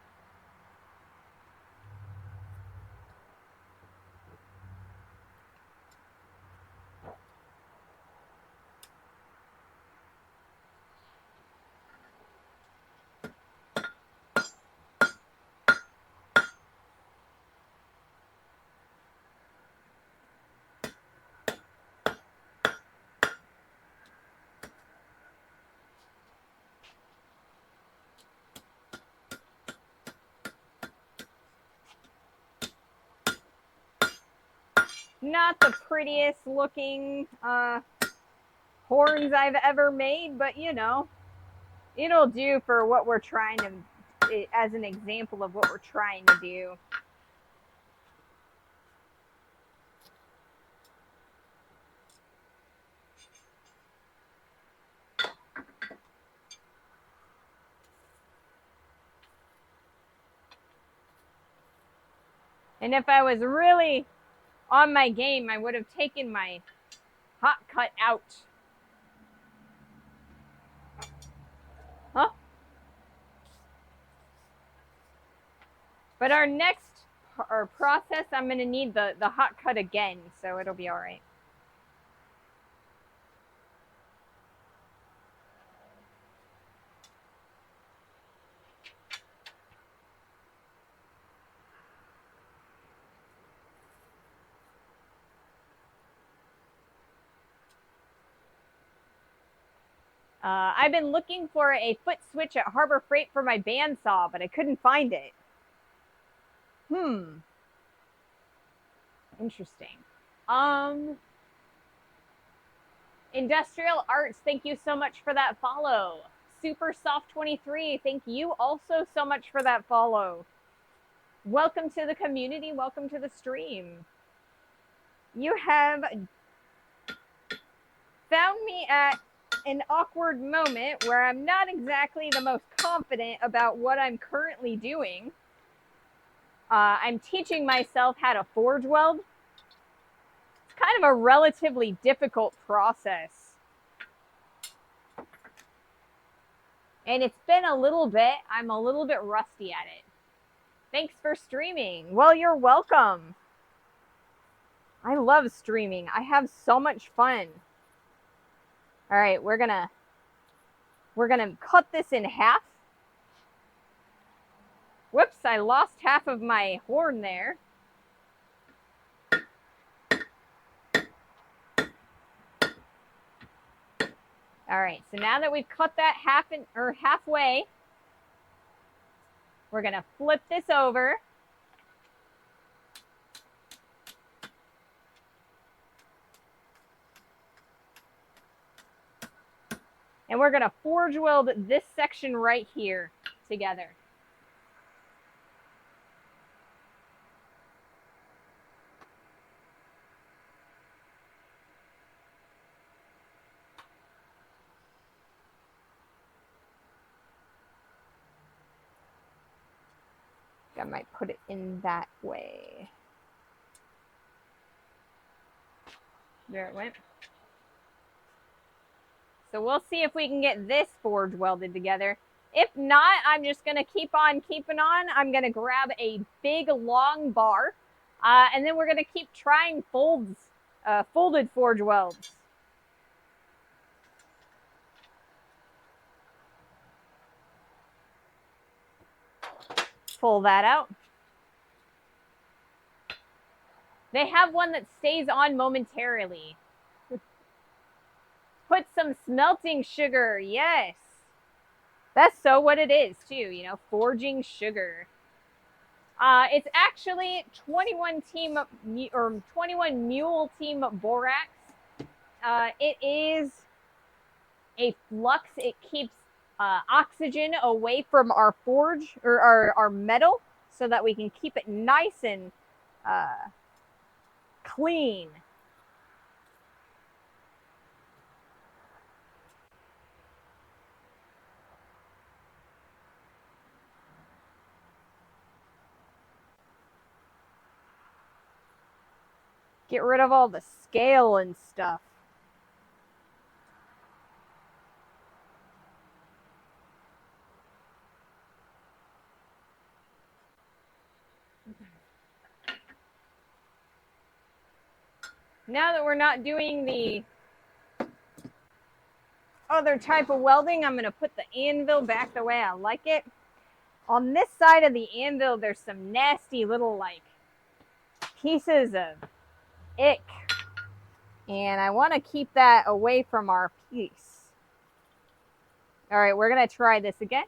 Not the prettiest looking horns I've ever made, but you know, it'll do for what we're trying to, as an example of what we're trying to do. And if I was really on my game, I would have taken my hot cut out. Huh? But our next process, I'm going to need the hot cut again, so it'll be all right. I've been looking for a foot switch at Harbor Freight for my bandsaw, but I couldn't find it. Interesting. Industrial Arts, thank you so much for that follow. Super Soft 23, thank you also so much for that follow. Welcome to the community. Welcome to the stream. You have found me at an awkward moment where I'm not exactly the most confident about what I'm currently doing. I'm teaching myself how to forge weld. It's kind of a relatively difficult process. And it's been a little bit. I'm a little bit rusty at it. Thanks for streaming. Well, you're welcome. I love streaming. I have so much fun. All right, we're gonna cut this in half. Whoops, I lost half of my horn there. All right, so now that we've cut that halfway, we're gonna flip this over. And we're gonna forge weld this section right here together. I might put it in that way. There it went. So we'll see if we can get this forge welded together. If not, I'm just going to keep on keeping on. I'm going to grab a big long bar, and then we're going to keep trying folded forge welds. Pull that out. They have one that stays on momentarily. Put some smelting sugar. Yes. That's so what it is too, you know, forging sugar. It's actually 21 mule team borax. It is a flux. It keeps oxygen away from our forge or our metal so that we can keep it nice and clean. Get rid of all the scale and stuff. Now that we're not doing the other type of welding, I'm going to put the anvil back the way I like it. On this side of the anvil, there's some nasty little like pieces of ick. And I want to keep that away from our piece. All right, we're going to try this again.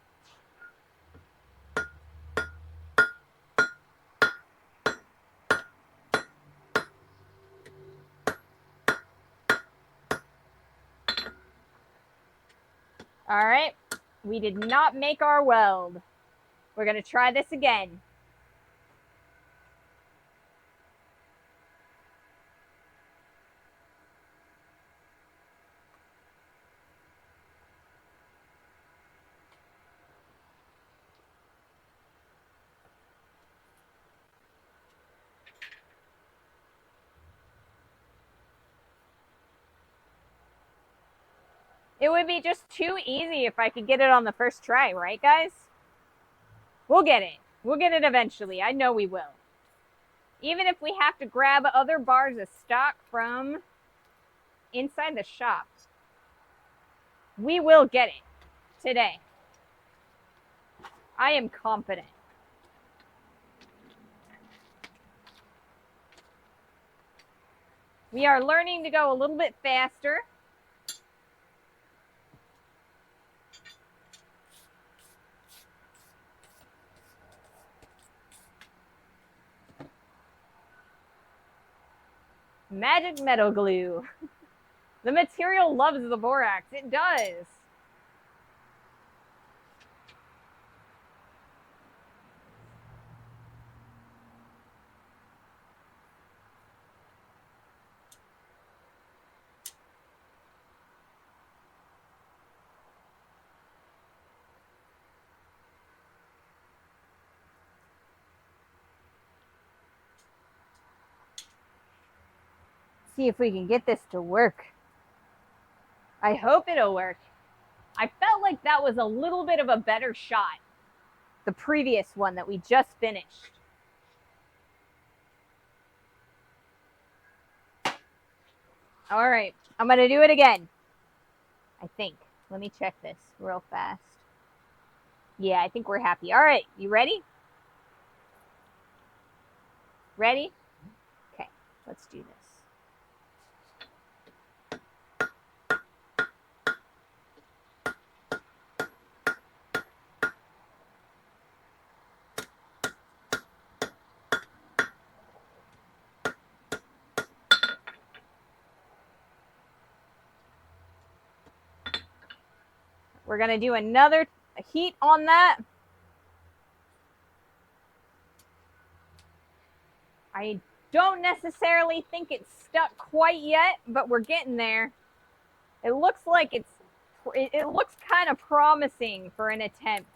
All right. We did not make our weld. We're going to try this again. It would be just too easy if I could get it on the first try, right, guys? We'll get it. We'll get it eventually. I know we will. Even if we have to grab other bars of stock from inside the shop, we will get it today. I am confident. We are learning to go a little bit faster. Magic metal glue. The material loves the borax. It does. See if we can get this to work. I hope it'll work. I felt like that was a little bit of a better shot. The previous one that we just finished. All right, I'm gonna do it again. I think. Let me check this real fast. Yeah, I think we're happy. All right, you ready? Ready? Okay, let's do this. We're gonna do another heat on that. I don't necessarily think it's stuck quite yet, but we're getting there. It looks like it looks kind of promising for an attempt.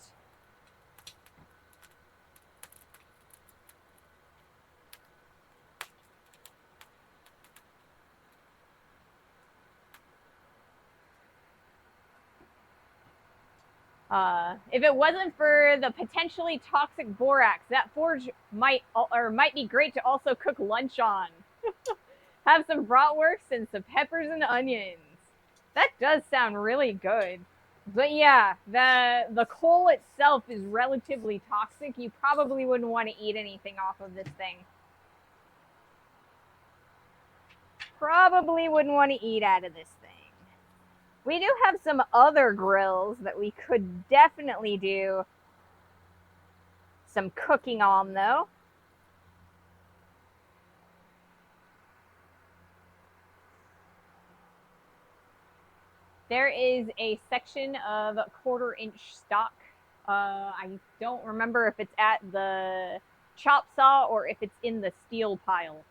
If it wasn't for the potentially toxic borax, that forge might be great to also cook lunch on. Have some bratwurst and some peppers and onions. That does sound really good. But yeah, the coal itself is relatively toxic. You probably wouldn't want to eat anything off of this thing. Probably wouldn't want to eat out of this thing. We do have some other grills that we could definitely do some cooking on, though. There is a section of 1/4-inch stock. I don't remember if it's at the chop saw or if it's in the steel pile.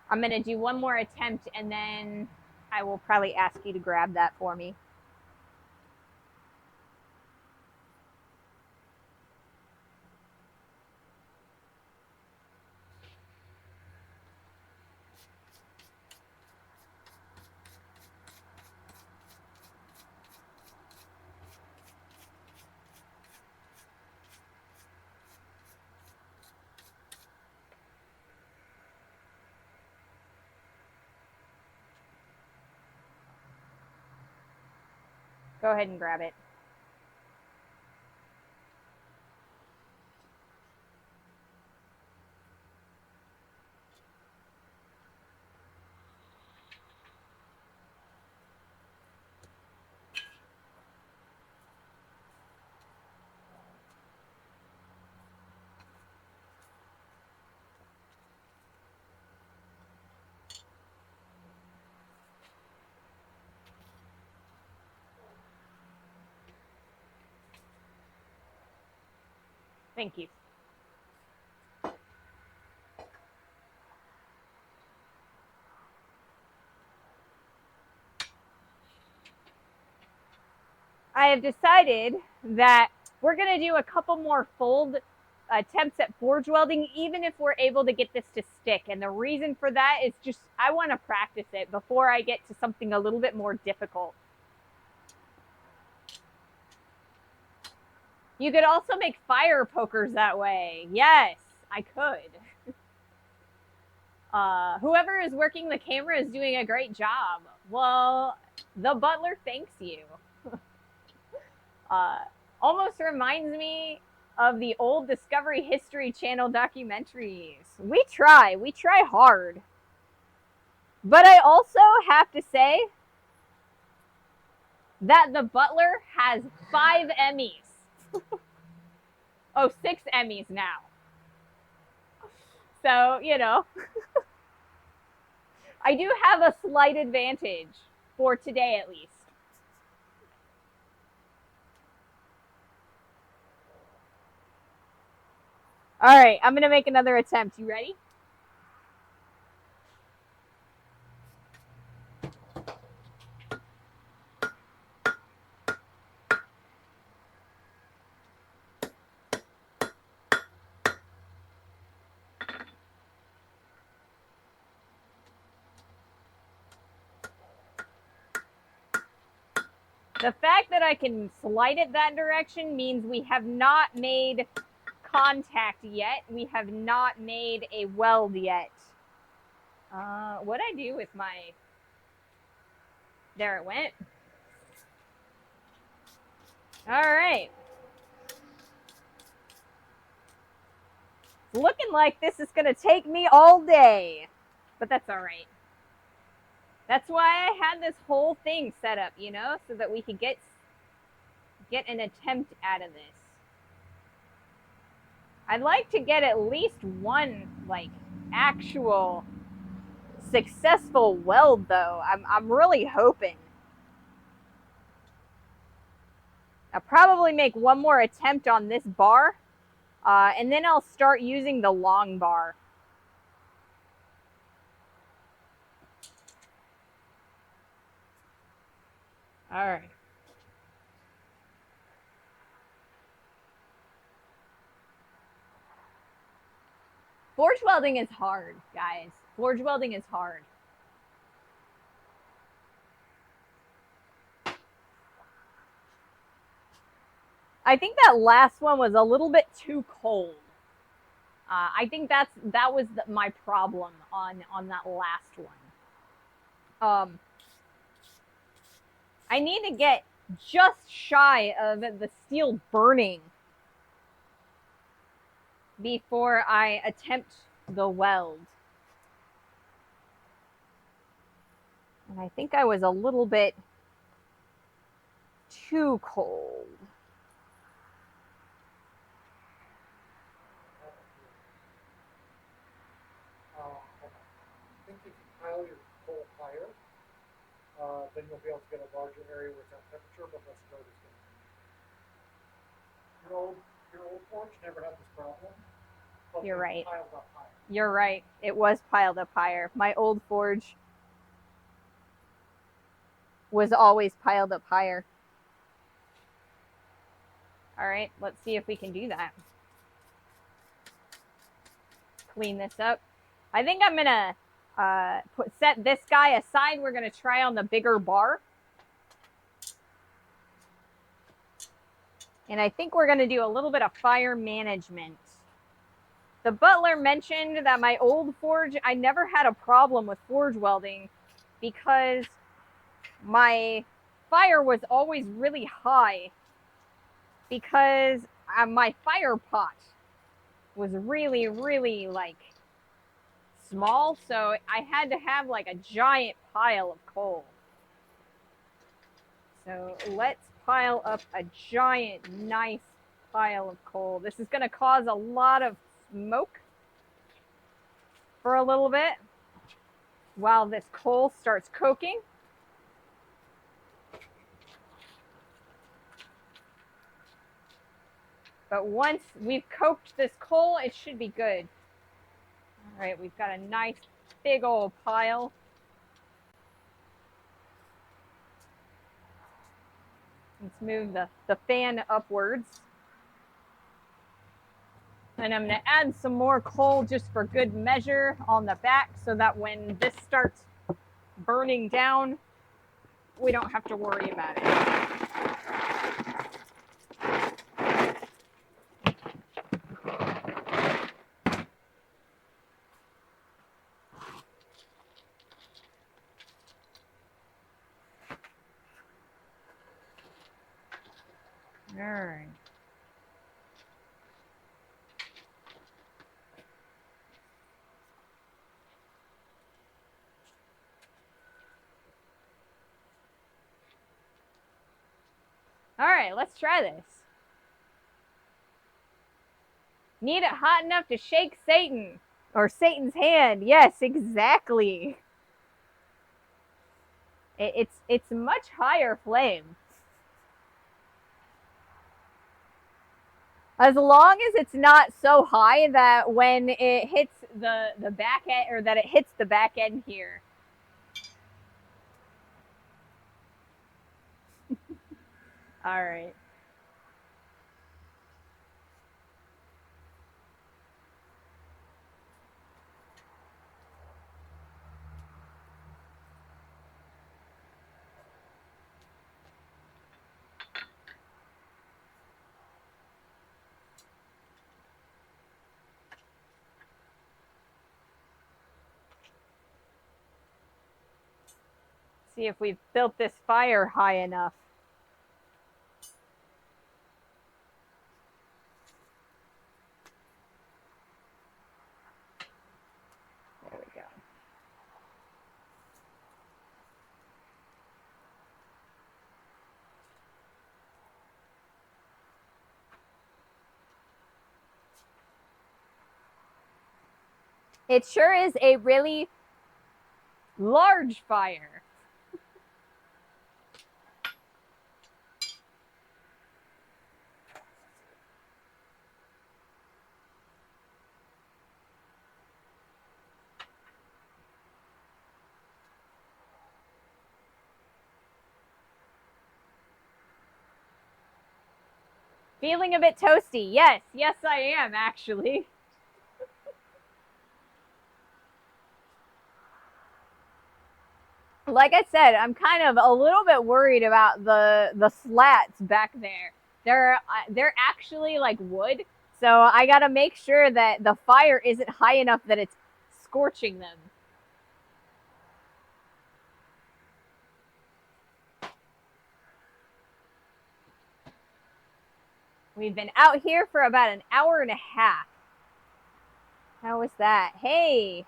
I'm going to do one more attempt and then I will probably ask you to grab that for me. Go ahead and grab it. Thank you. I have decided that we're going to do a couple more fold attempts at forge welding, even if we're able to get this to stick. And the reason for that is just I want to practice it before I get to something a little bit more difficult. You could also make fire pokers that way. Yes, I could. Whoever is working the camera is doing a great job. Well, the butler thanks you. Almost reminds me of the old Discovery History Channel documentaries. We try hard. But I also have to say that the butler has 5 Emmys. Oh, 6 Emmys now. So, you know, I do have a slight advantage for today at least. All right, I'm going to make another attempt. You ready? The fact that I can slide it that direction means we have not made contact yet. We have not made a weld yet. What'd I do with my... There it went. All right. It's looking like this is going to take me all day. But that's all right. That's why I had this whole thing set up, you know, so that we could get an attempt out of this. I'd like to get at least one, like, actual successful weld, though. I'm really hoping. I'll probably make one more attempt on this bar, and then I'll start using the long bar. All right. Forge welding is hard, guys. Forge welding is hard. I think that last one was a little bit too cold. I think that was my problem on that last one. I need to get just shy of the steel burning before I attempt the weld. And I think I was a little bit too cold. I think if you pile your coal higher, then you'll be able to get a larger area with that temperature, but less dirt is going to be. Your old forge never had this problem. You're right. Piled up higher. You're right. It was piled up higher. My old forge was always piled up higher. All right, let's see if we can do that. Clean this up. I think I'm gonna set this guy aside. We're gonna try on the bigger bar. And I think we're gonna do a little bit of fire management. The butler mentioned that my old forge, I never had a problem with forge welding because my fire was always really high because my fire pot was really, really like small. So I had to have like a giant pile of coal. So let's pile up a giant, nice pile of coal. This is going to cause a lot of smoke for a little bit while this coal starts cooking. But once we've cooked this coal, it should be good. All right, we've got a nice big old pile. Let's move the fan upwards. And I'm going to add some more coal just for good measure on the back so that when this starts burning down, we don't have to worry about it. All right. All right, let's try this. Need it hot enough to shake Satan, or Satan's hand. Yes, exactly. It's much higher flame. As long as it's not so high that when it hits the back end, or that it hits the back end here. All right. See if we've built this fire high enough. There we go. It sure is a really large fire. Feeling a bit toasty. Yes, yes I am actually. Like I said, I'm kind of a little bit worried about the slats back there. They're actually like wood, so I got to make sure that the fire isn't high enough that it's scorching them. We've been out here for about an hour and a half. How was that? Hey,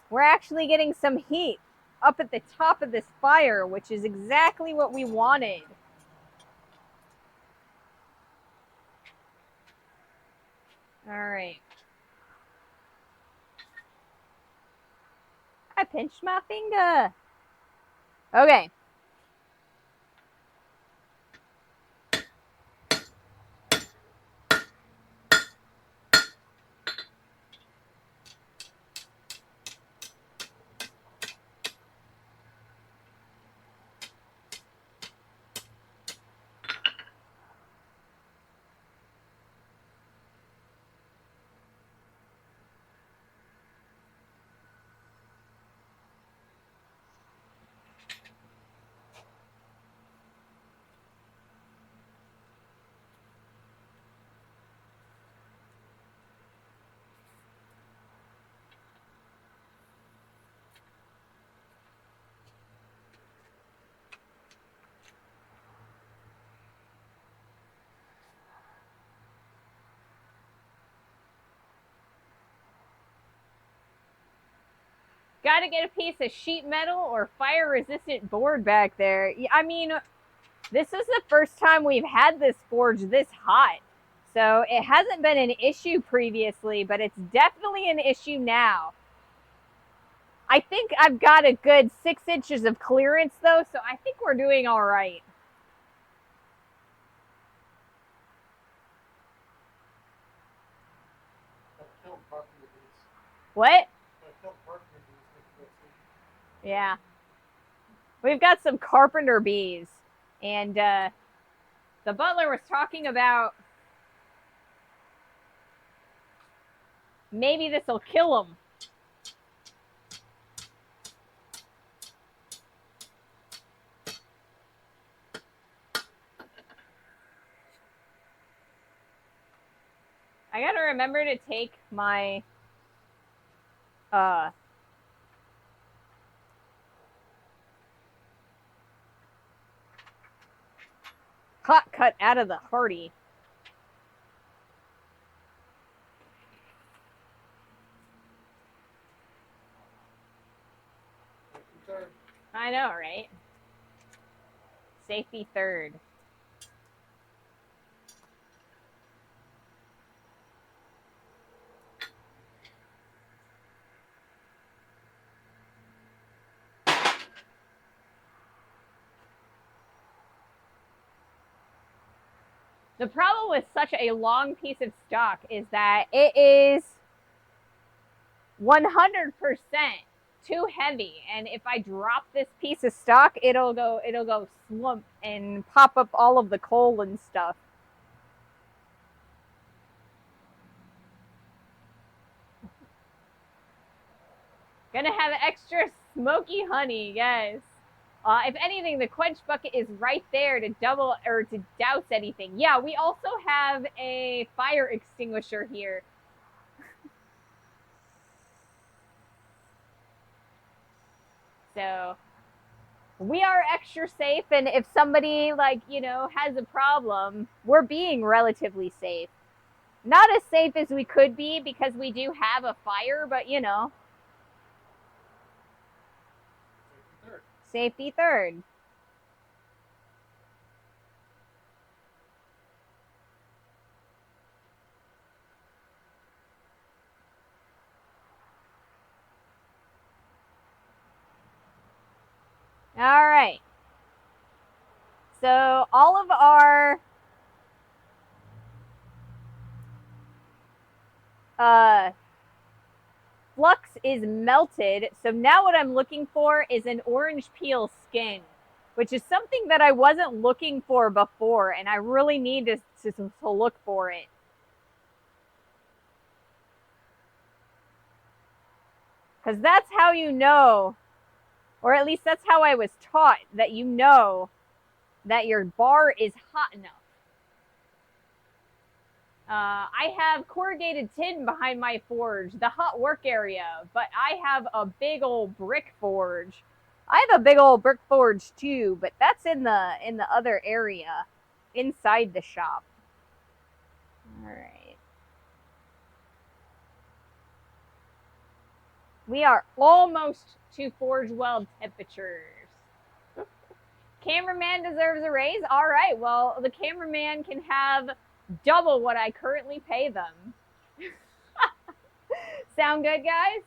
we're actually getting some heat up at the top of this fire, which is exactly what we wanted. All right. I pinched my finger. Okay. Got to get a piece of sheet metal or fire resistant board back there. I mean, this is the first time we've had this forge this hot. So it hasn't been an issue previously, but it's definitely an issue now. I think I've got a good 6 inches of clearance though, so I think we're doing all right. What? I killed carpenter bees. They can go see. Yeah. We've got some carpenter bees. And the butler was talking about maybe this will kill them. I gotta remember to take my hot cut out of the hardy. I know, right? Safety third. The problem with such a long piece of stock is that it is 100% too heavy, and if I drop this piece of stock, it'll go slump and pop up all of the coal and stuff. Gonna have extra smoky honey, yes. If anything, the quench bucket is right there to double or to douse anything. Yeah, we also have a fire extinguisher here. So we are extra safe, and if somebody has a problem, we're being relatively safe. Not as safe as we could be because we do have a fire, but safety third. All right. So all of our flux is melted. So now what I'm looking for is an orange peel skin, which is something that I wasn't looking for before, and I really need to look for it. Because that's how you know, or at least that's how I was taught, that you know that your bar is hot enough. I have corrugated tin behind my forge, the hot work area, but I have a big old brick forge. I have a big old brick forge too, but that's in the other area inside the shop. All right. We are almost to forge weld temperatures. Cameraman deserves a raise. All right. Well, the cameraman can have double what I currently pay them. Sound good, guys?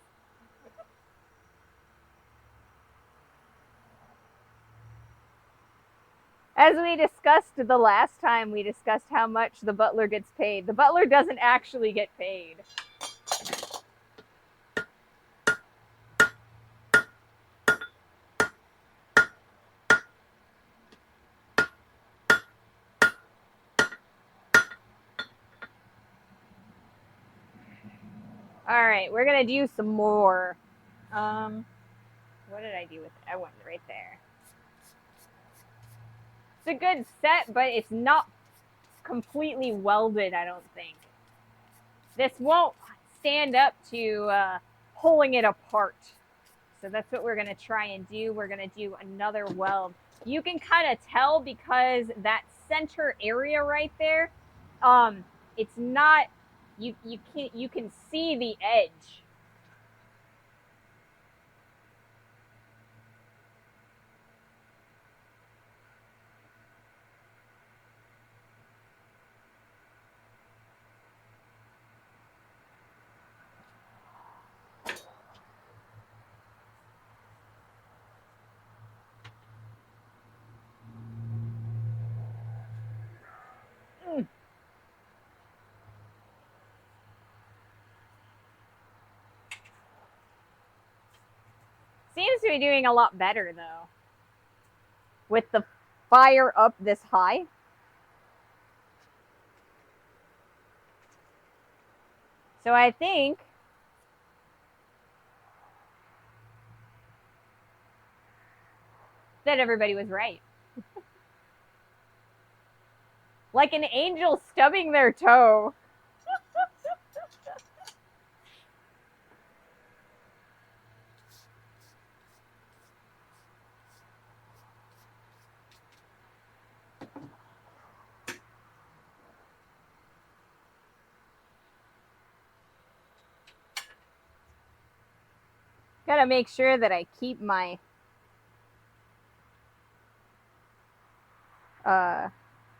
As we discussed the last time, we discussed how much the butler gets paid. The butler doesn't actually get paid. All right, we're gonna do some more. What did I do with it? I went right there. It's a good set, but it's not completely welded, I don't think. This won't stand up to pulling it apart. So that's what we're gonna try and do. We're gonna do another weld. You can kind of tell because that center area right there, it's not, you can see the edge. seems to be doing a lot better though. With the fire up this high. So I think that everybody was right. Like an angel stubbing their toe. Gotta make sure that I keep my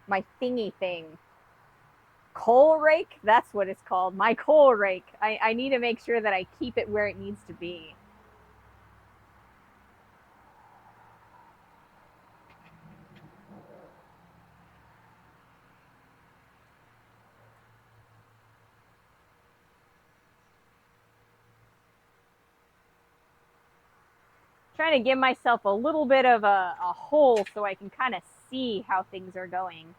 my thingy thing. Coal rake? That's what it's called. My coal rake. I need to make sure that I keep it where it needs to be. Trying to give myself a little bit of a hole so I can kind of see how things are going.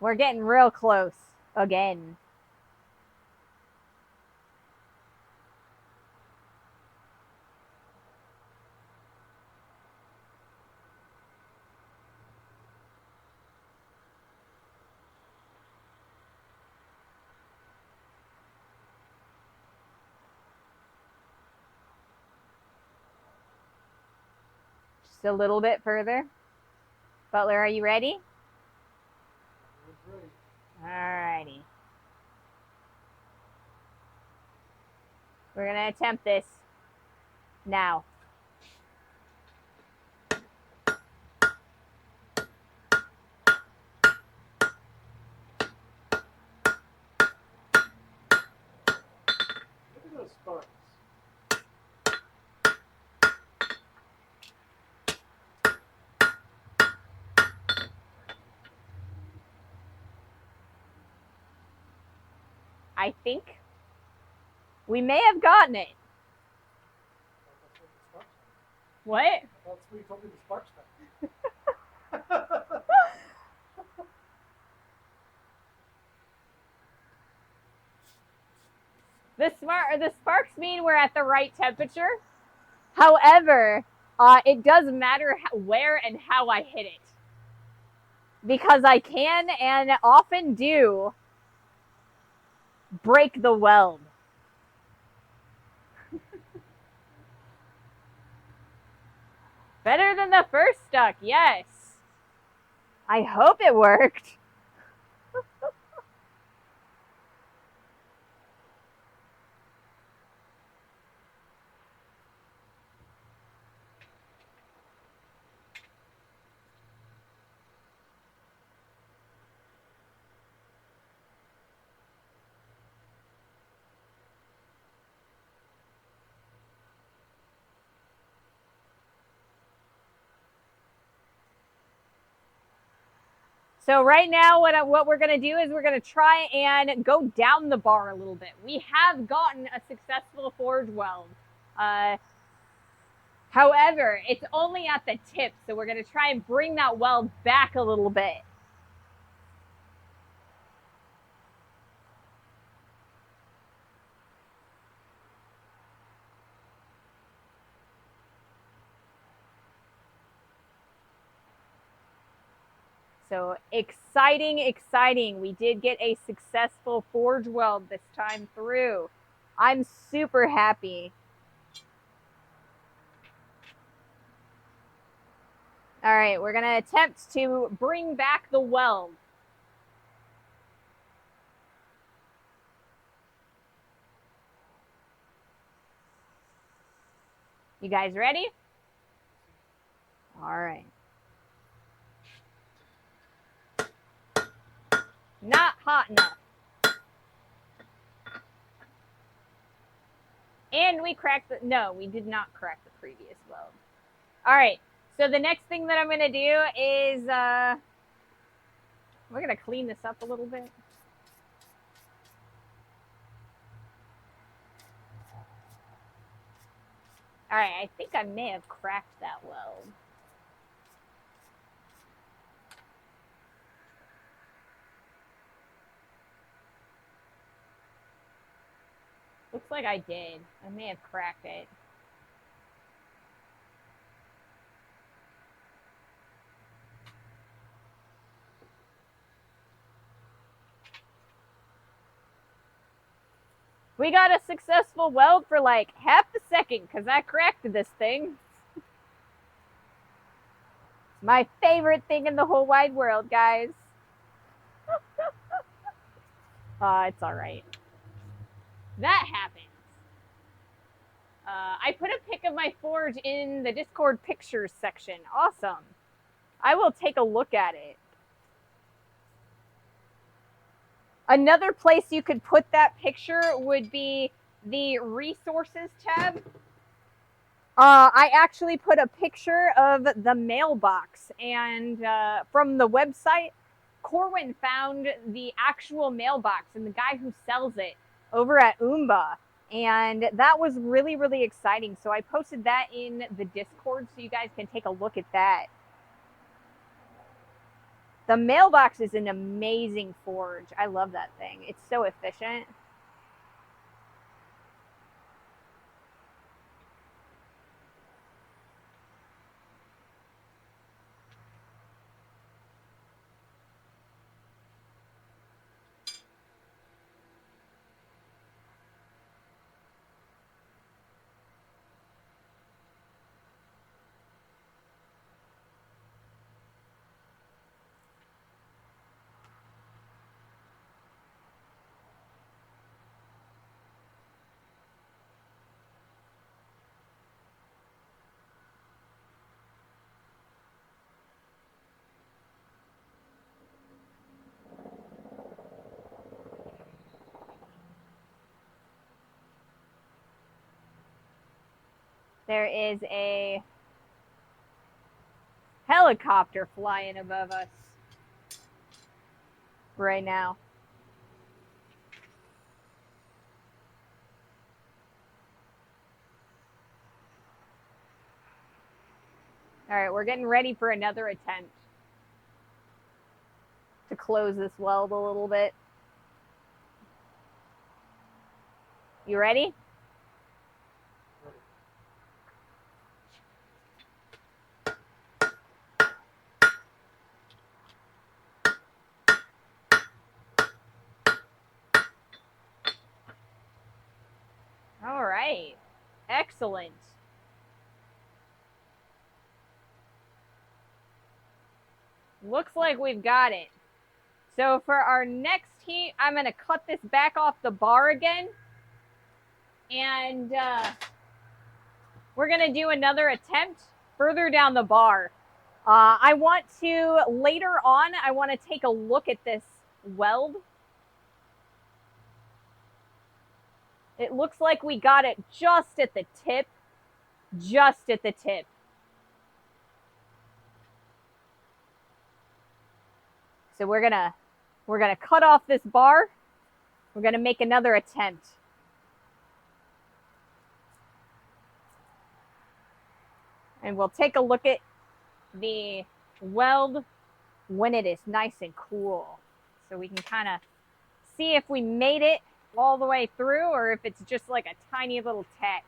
We're getting real close again. Just a little bit further. Butler, are you ready? Alrighty. We're gonna attempt this now. Look at those sparks. I think we may have gotten it. What? That's what you told me the sparks meant. The sparks mean we're at the right temperature. However, it does matter where and how I hit it. Because I can and often do break the weld. Better than the first stuck, yes. I hope it worked. So right now, what we're going to do is we're going to try and go down the bar a little bit. We have gotten a successful forge weld. However, it's only at the tip, so we're going to try and bring that weld back a little bit. So exciting, exciting. We did get a successful forge weld this time through. I'm super happy. All right, we're going to attempt to bring back the weld. You guys ready? All right. Not hot enough. And we cracked the, no, we did not crack the previous weld. All right, so the next thing that I'm going to do is we're going to clean this up a little bit. All right, I think I may have cracked that weld. Looks like I did. I may have cracked it. We got a successful weld for like half a second because I cracked this thing. My favorite thing in the whole wide world, guys. It's all right. That happens. I put a pic of my forge in the Discord pictures section. Awesome. I will take a look at it. Another place you could put that picture would be the resources tab. I actually put a picture of the mailbox, and from the website, Corwin found the actual mailbox and the guy who sells it over at Oomba. And that was really, really exciting. So I posted that in the Discord so you guys can take a look at that. The mailbox is an amazing forge. I love that thing. It's so efficient. There is a helicopter flying above us right now. All right, we're getting ready for another attempt to close this weld a little bit. You ready? All right. Excellent. Looks like we've got it. So for our next heat, I'm going to cut this back off the bar again. And we're going to do another attempt further down the bar. I want to, later on, I want to take a look at this weld. It looks like we got it just at the tip. Just at the tip. So we're gonna cut off this bar. We're gonna make another attempt. And we'll take a look at the weld when it is nice and cool. So we can kind of see if we made it all the way through or if it's just like a tiny little tack.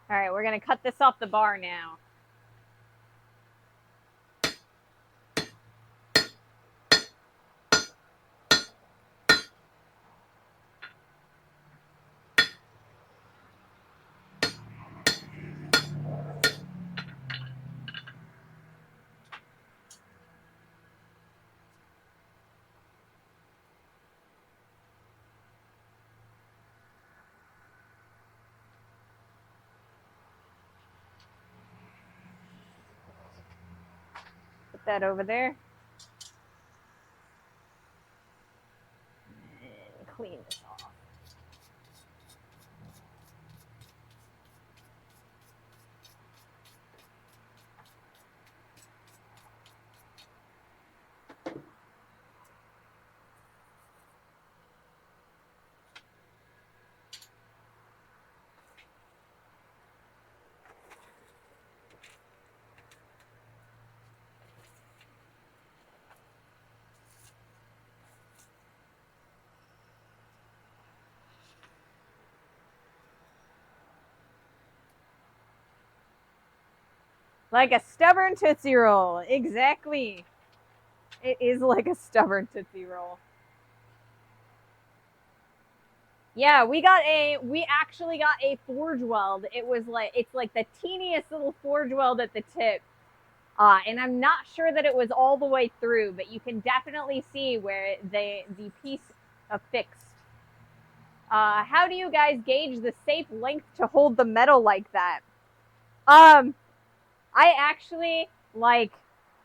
All right, we're going to cut this off the bar now. Put that over there. And clean this off. Like a stubborn Tootsie Roll. Exactly. It is like a stubborn Tootsie Roll. Yeah, we actually got a forge weld. It's like the teeniest little forge weld at the tip. And I'm not sure that it was all the way through, but you can definitely see where the piece affixed. How do you guys gauge the safe length to hold the metal like that? I actually like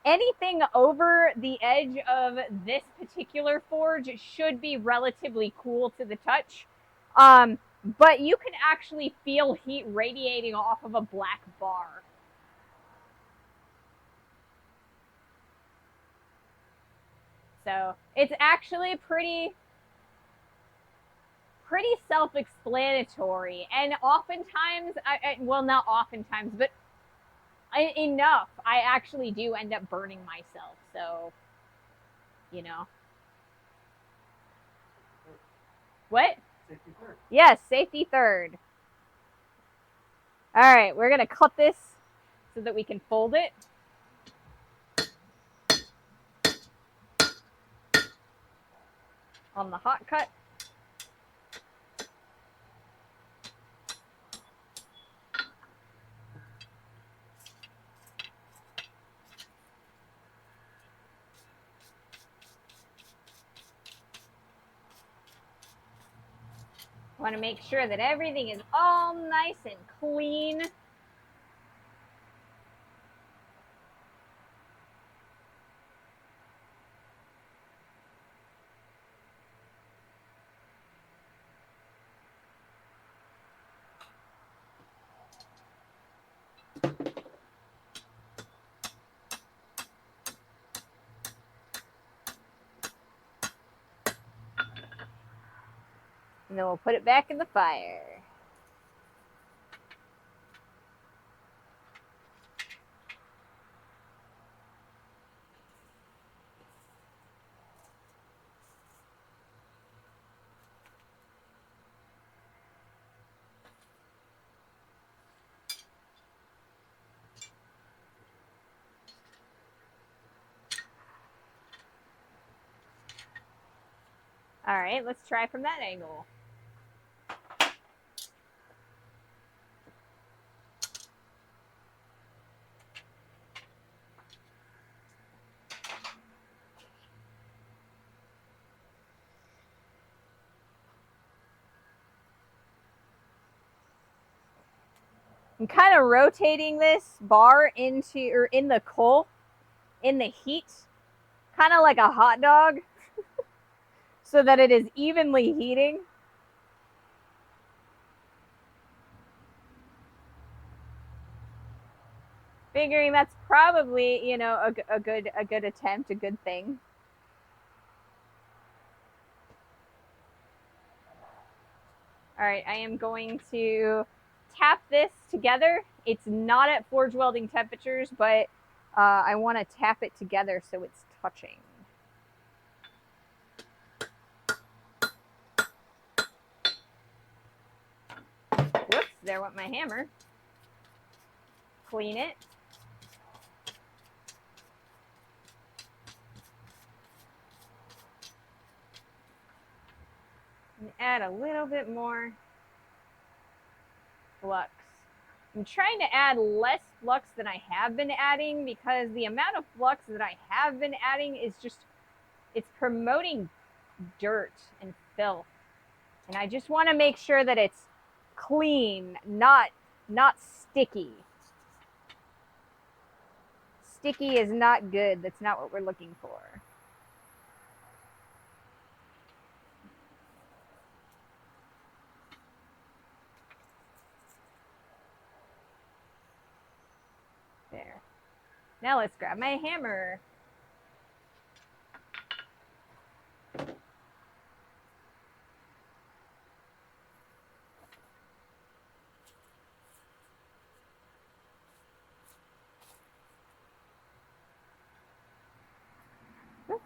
anything over the edge of this particular forge should be relatively cool to the touch. But you can actually feel heat radiating off of a black bar. So it's actually pretty self-explanatory. And oftentimes, well, not oftentimes, but enough, I actually do end up burning myself. So, you know. What? Safety third. Yes, safety third. All right, we're going to cut this so that we can fold it. On the hot cut. Want to make sure that everything is all nice and clean. And then we'll put it back in the fire. All right, let's try from that angle. I'm kind of rotating this bar in the coal, in the heat, kind of like a hot dog, so that it is evenly heating. Figuring that's probably, you know, a good attempt, a good thing. All right, I am going to tap this together. It's not at forge welding temperatures, but I want to tap it together so it's touching. Whoops, there went my hammer. clean it. And add a little bit more flux. I'm trying to add less flux than I have been adding because the amount of flux that I have been adding is just, it's promoting dirt and filth. And I just want to make sure that it's clean, not sticky. Sticky is not good. That's not what we're looking for. There. Now let's grab my hammer. Oops.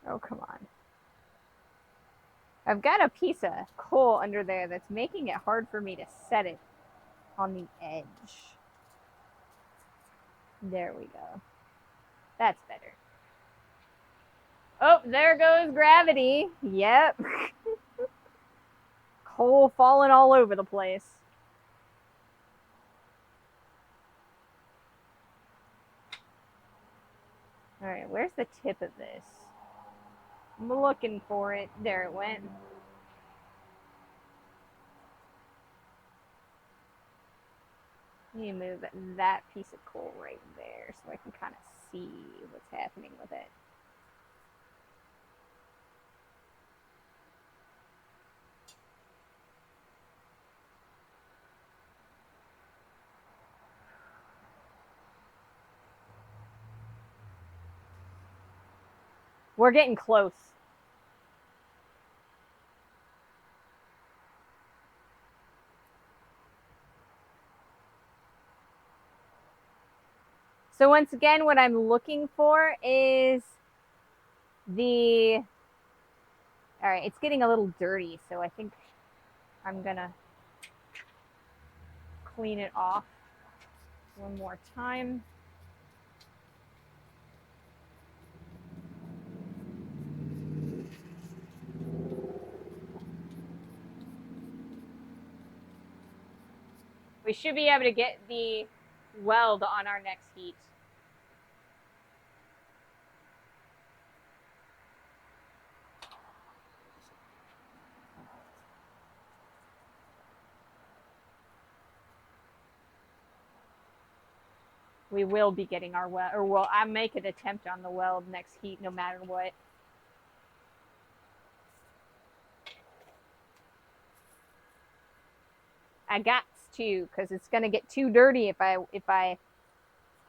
Oh, come on. I've got a piece of coal under there that's making it hard for me to set it on the edge. There we go. That's better. Oh, there goes gravity. Yep. Coal falling all over the place. All right, where's the tip of this? I'm looking for it. There it went. You move that piece of coal right there so I can kind of see what's happening with it. We're getting close. So once again, what I'm looking for is the, all right, it's getting a little dirty, so I think I'm gonna clean it off one more time. We should be able to get the weld on our next heat. We will be getting our weld, or well, I'll make an attempt on the weld next heat no matter what. I got to, because it's gonna get too dirty if I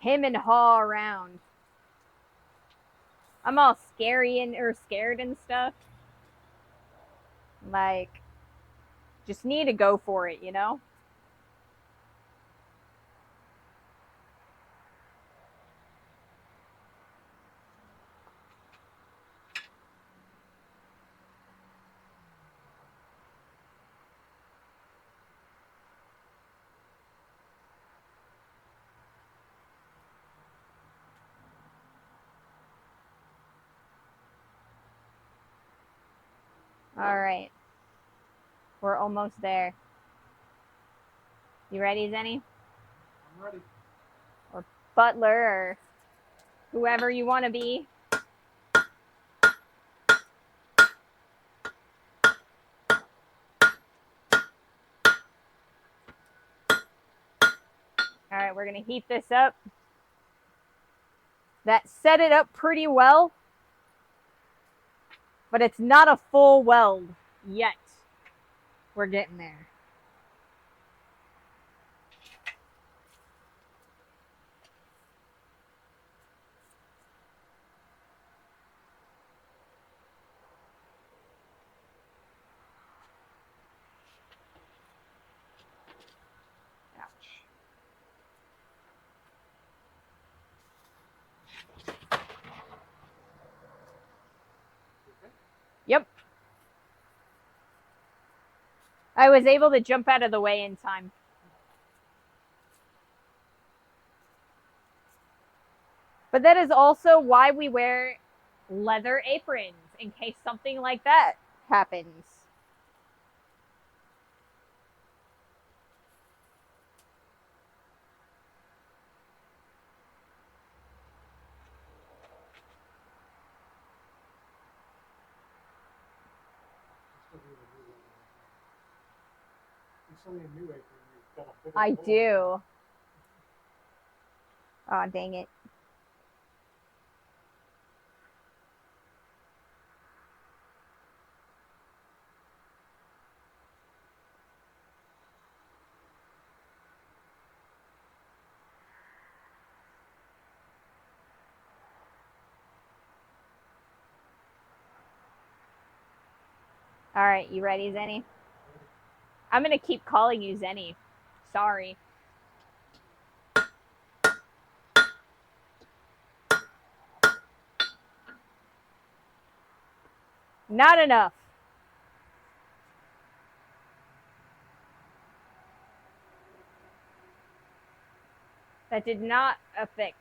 hem and haw around. I'm all scared and stuff. Like, just need to go for it, you know? All right. We're almost there. You ready, Zenny? I'm ready. Or Butler, or whoever you want to be. All right, we're going to heat this up. That set it up pretty well, but it's not a full weld yet. We're getting there. I was able to jump out of the way in time. But that is also why we wear leather aprons, in case something like that happens. I do. Oh, dang it. All right, you ready, Zenny? I'm going to keep calling you Zenny. Sorry. Not enough. That did not affix.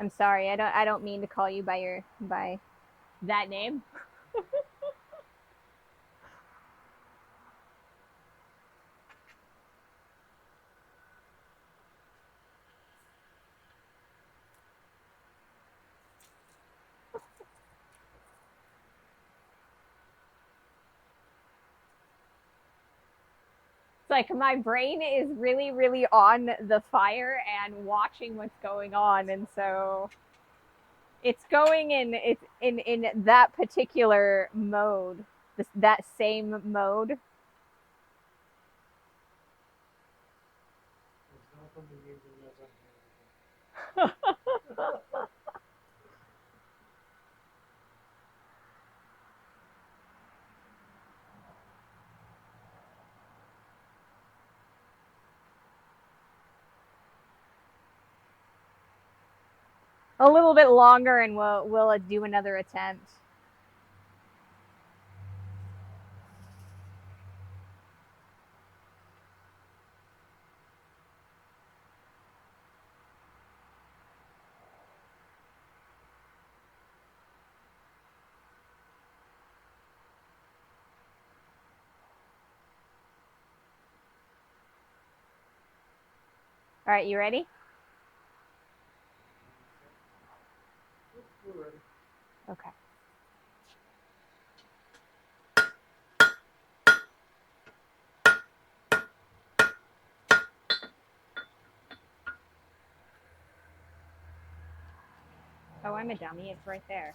I'm sorry. I don't mean to call you by that name. It's like my brain is really, really on the fire and watching what's going on, and so it's going in that particular mode, that same mode. A little bit longer, and we'll do another attempt. All right, you ready? We're ready. Okay. Oh, I'm a dummy. It's right there.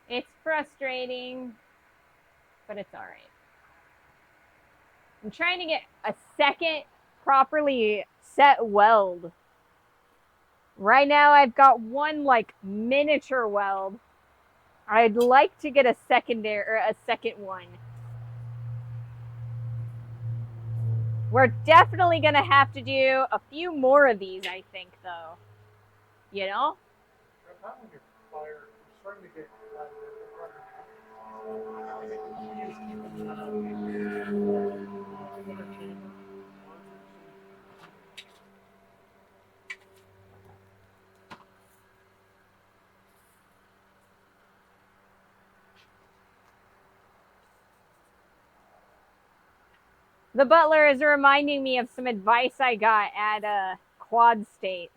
It's frustrating, but it's all right. I'm trying to get a second properly set weld. Right now I've got one like miniature weld. I'd like to get a secondary or a second one. We're definitely gonna have to do a few more of these, I think, though. You know? Not when you're fire, you're starting to get The butler is reminding me of some advice I got at a quad state.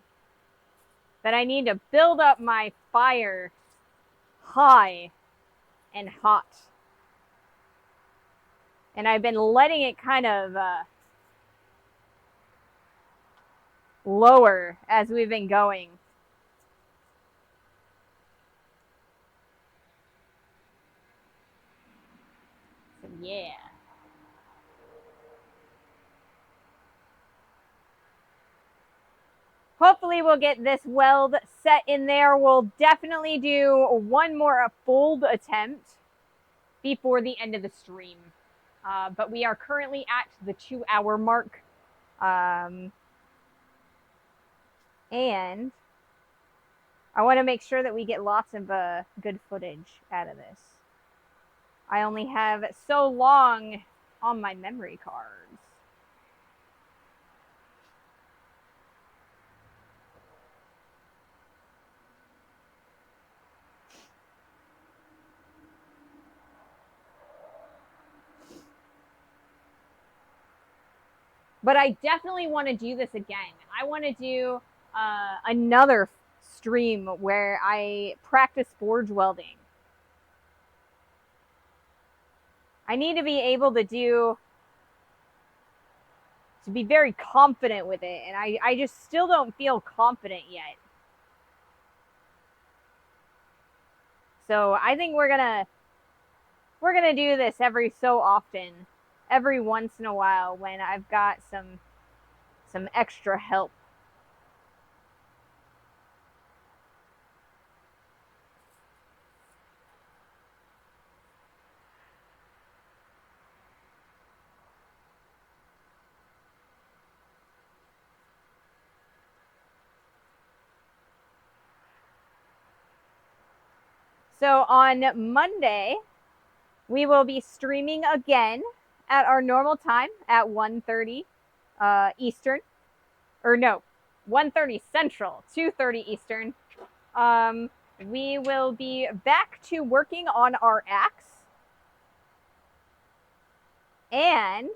That I need to build up my fire high and hot. And I've been letting it kind of lower as we've been going. So, yeah. hopefully we'll get this weld set in there. We'll definitely do one more fold attempt before the end of the stream. But we are currently at the 2-hour mark. And I want to make sure that we get lots of good footage out of this. I only have so long on my memory cards. But I definitely want to do this again. I want to do another stream where I practice forge welding. I need to be able to be very confident with it, and I just still don't feel confident yet. So I think we're gonna do this every so often, every once in a while when I've got some extra help. So on Monday, we will be streaming again at our normal time at 1:30 Eastern. Or no, 1:30 Central, 2:30 Eastern. We will be back to working on our axe. And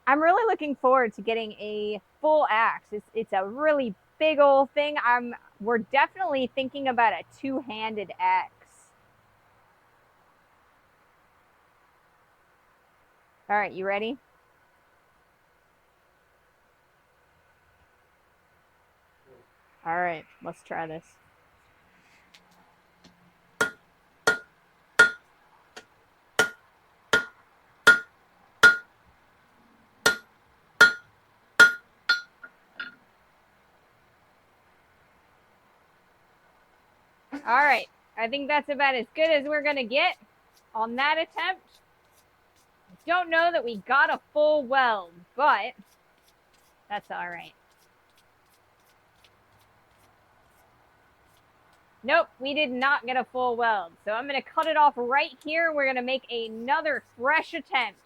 I'm really looking forward to getting a full axe. It's a really big old thing. We're definitely thinking about a two-handed axe. All right, you ready? All right, let's try this. All right, I think that's about as good as we're gonna get on that attempt. Don't know that we got a full weld, but that's all right. Nope, we did not get a full weld. So I'm going to cut it off right here. We're going to make another fresh attempt.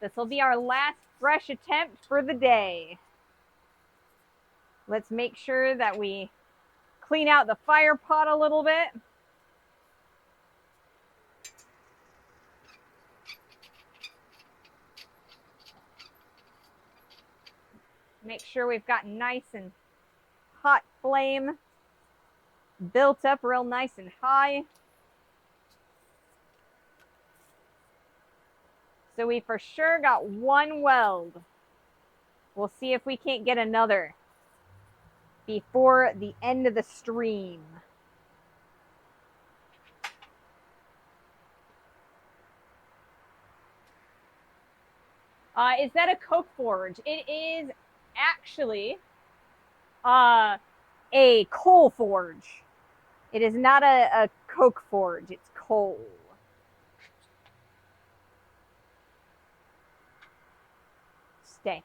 This will be our last fresh attempt for the day. Let's make sure that we clean out the fire pot a little bit. Make sure we've got nice and hot flame built up real nice and high. So we for sure got one weld. We'll see if we can't get another before the end of the stream. Is that a coke forge? It is actually a coal forge. It is not a coke forge, it's coal. Stay.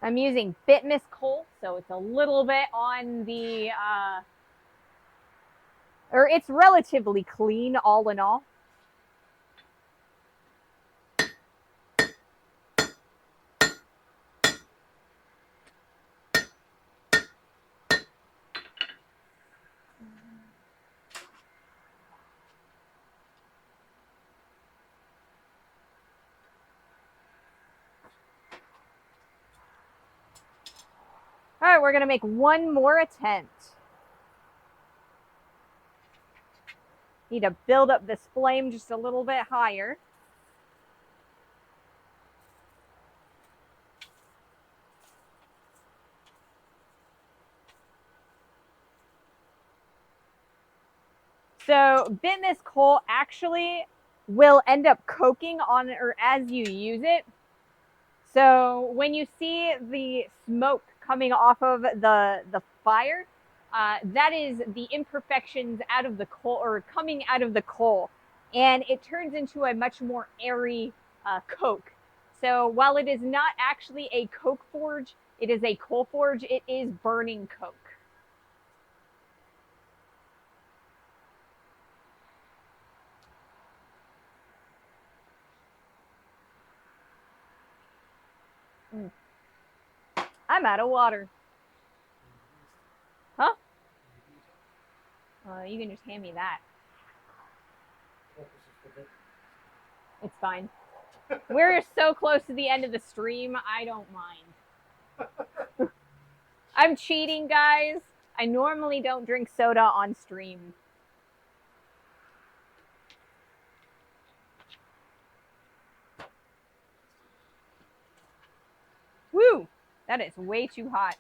I'm using Bitmus coal, so it's a little bit on the, or it's relatively clean all in all. All right, we're gonna make one more attempt. Need to build up this flame just a little bit higher. So Bitmus coal actually will end up coking on it or as you use it. So when you see the smoke coming off of the fire, that is the imperfections out of the coal or coming out of the coal, and it turns into a much more airy coke. So while it is not actually a coke forge, it is a coal forge. It is burning coke. Mm. I'm out of water. Huh? You can just hand me that. It's fine. We're so close to the end of the stream, I don't mind. I'm cheating, guys. I normally don't drink soda on stream. Woo! That is way too hot.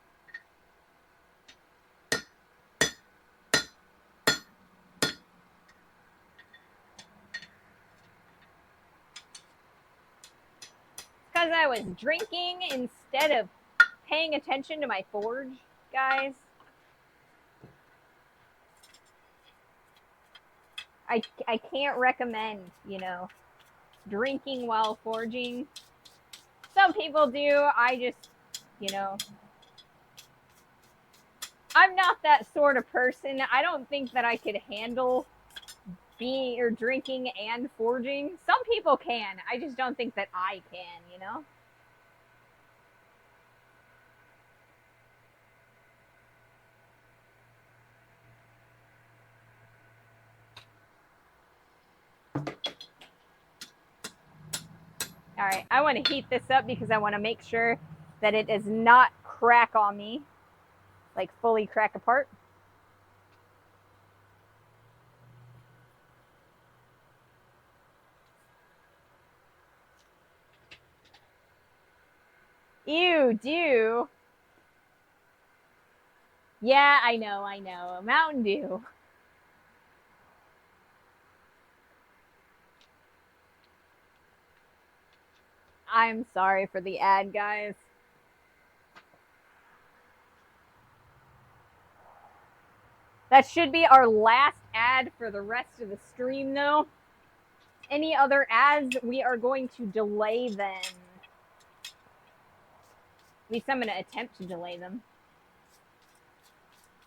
Because I was drinking instead of paying attention to my forge, guys. I can't recommend, drinking while forging. Some people do. I just, I'm not that sort of person. I don't think that I could handle being or drinking and forging. Some people can. I just don't think that I can. All right, I want to heat this up because I want to make sure that it does not crack on me, like fully crack apart. Ew, do. Yeah, I know. Mountain Dew. I'm sorry for the ad, guys. That should be our last ad for the rest of the stream, though. Any other ads, we are going to delay them. At least I'm going to attempt to delay them.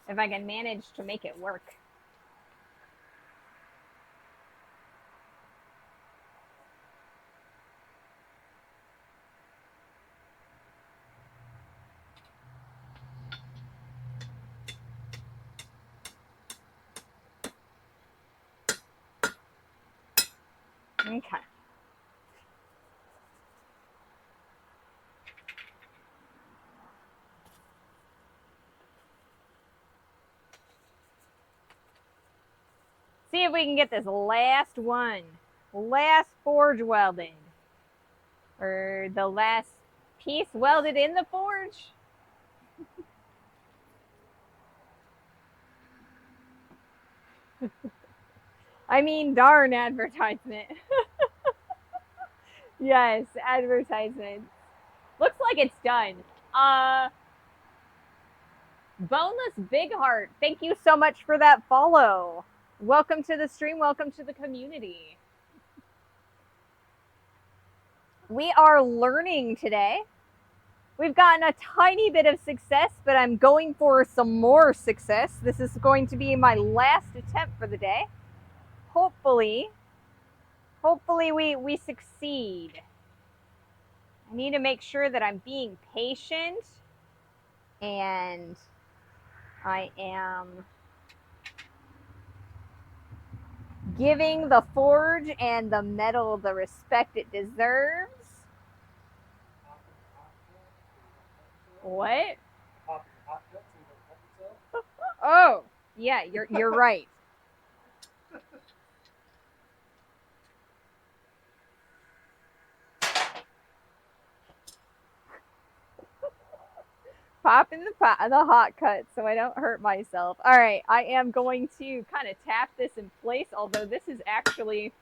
If I can manage to make it work. Okay. See if we can get this last one. Last forge welded. Or the last piece welded in the forge. I mean, darn advertisement. Yes, advertisement. Looks like it's done. Boneless Big Heart, thank you so much for that follow. Welcome to the stream. Welcome to the community. We are learning today. We've gotten a tiny bit of success, but I'm going for some more success. This is going to be my last attempt for the day. Hopefully we succeed. I need to make sure that I'm being patient and I am giving the forge and the metal the respect it deserves. What? Oh, yeah, you're right. Pop in the hot cut so I don't hurt myself. All right, I am going to kind of tap this in place, although this is actually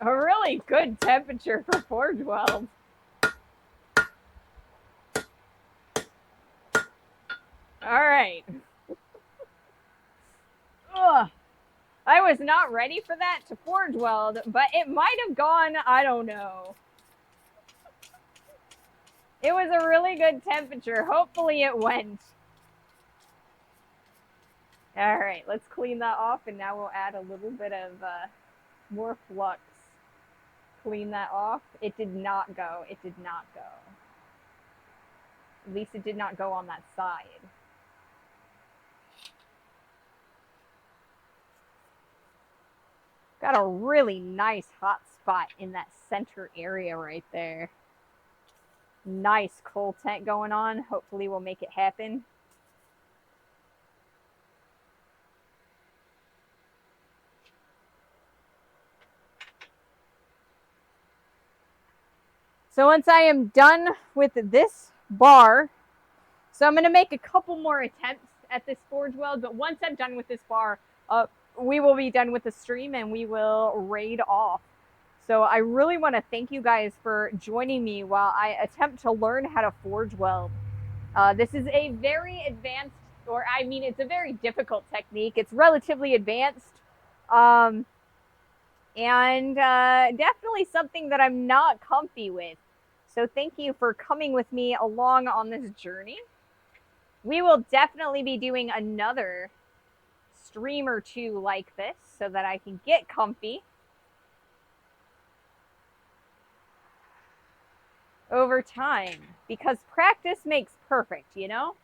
A really good temperature for forge weld. All right. Ugh. I was not ready for that to forge weld, but it might have gone, I don't know. It was a really good temperature. Hopefully it went. All right, let's clean that off, and now we'll add a little bit of more flux. Clean that off. It did not go. It did not go. At least it did not go on that side. Got a really nice hot spot in that center area right there. Nice coal tent going on. Hopefully we'll make it happen. So once I am done with this bar, so I'm going to make a couple more attempts at this forge weld, but once I'm done with this bar, we will be done with the stream and we will raid off. So I really want to thank you guys for joining me while I attempt to learn how to forge weld. This is a very advanced, or I mean, it's a very difficult technique. It's relatively advanced. And definitely something that I'm not comfy with. So thank you for coming with me along on this journey. We will definitely be doing another stream or two like this so that I can get comfy over time, because practice makes perfect, you know?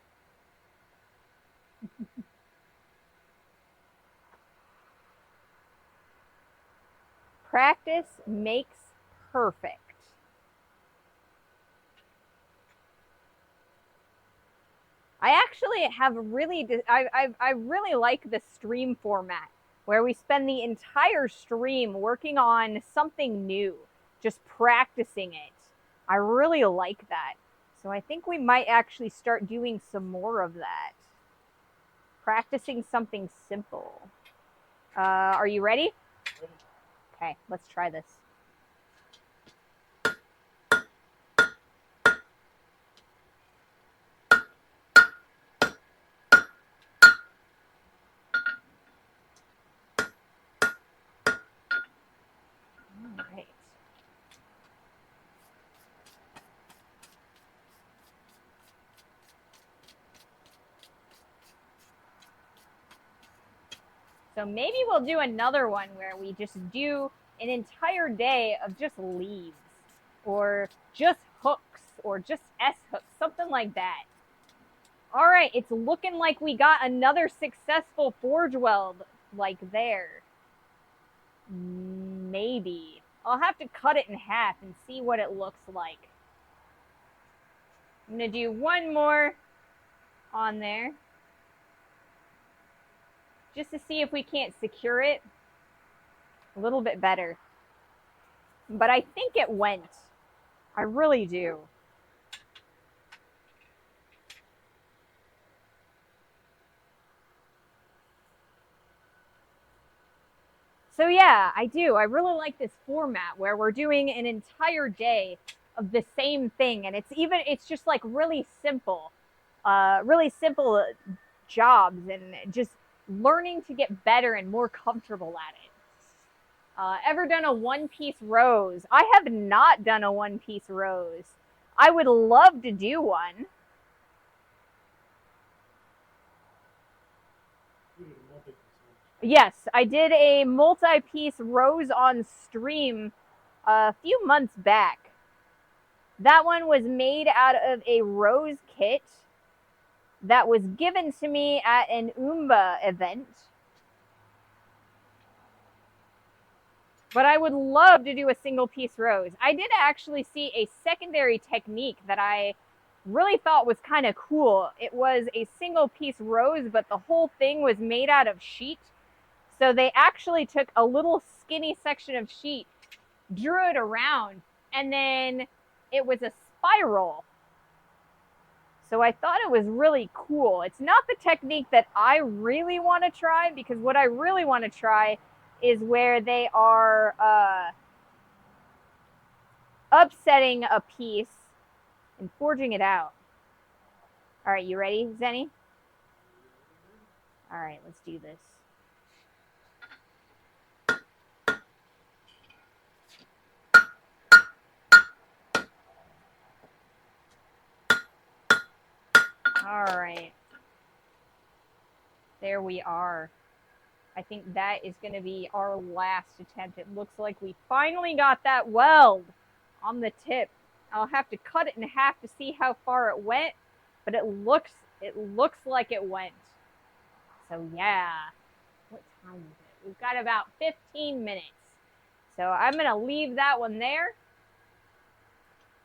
Practice makes perfect. I actually have I really like the stream format where we spend the entire stream working on something new, just practicing it. I really like that. So I think we might actually start doing some more of that. Practicing something simple. Are you ready? Okay, let's try this. All right. So maybe we'll do another one where we just do an entire day of just leaves or just hooks or just S hooks, something like that. All right, it's looking like we got another successful forge weld like there. Maybe. I'll have to cut it in half and see what it looks like. I'm going to do one more on there just to see if we can't secure it a little bit better. But I think it went. I really do. So yeah, I do. I really like this format where we're doing an entire day of the same thing, and it's just like really simple jobs, and just learning to get better and more comfortable at it. Ever done a one-piece rose? I have not done a one-piece rose. I would love to do one. Yes, I did a multi-piece rose on stream a few months back. That one was made out of a rose kit that was given to me at an Oomba event. But I would love to do a single piece rose. I did actually see a secondary technique that I really thought was kind of cool. It was a single piece rose, but the whole thing was made out of sheet. So they actually took a little skinny section of sheet, drew it around, and then it was a spiral. So I thought it was really cool. It's not the technique that I really want to try, because what I really want to try is where they are upsetting a piece and forging it out. All right, you ready, Zenny? All right, let's do this. All right. There we are. I think that is going to be our last attempt. It looks like we finally got that weld on the tip. I'll have to cut it in half to see how far it went, but it looks like it went. So yeah. What time is it? We've got about 15 minutes. So I'm going to leave that one there.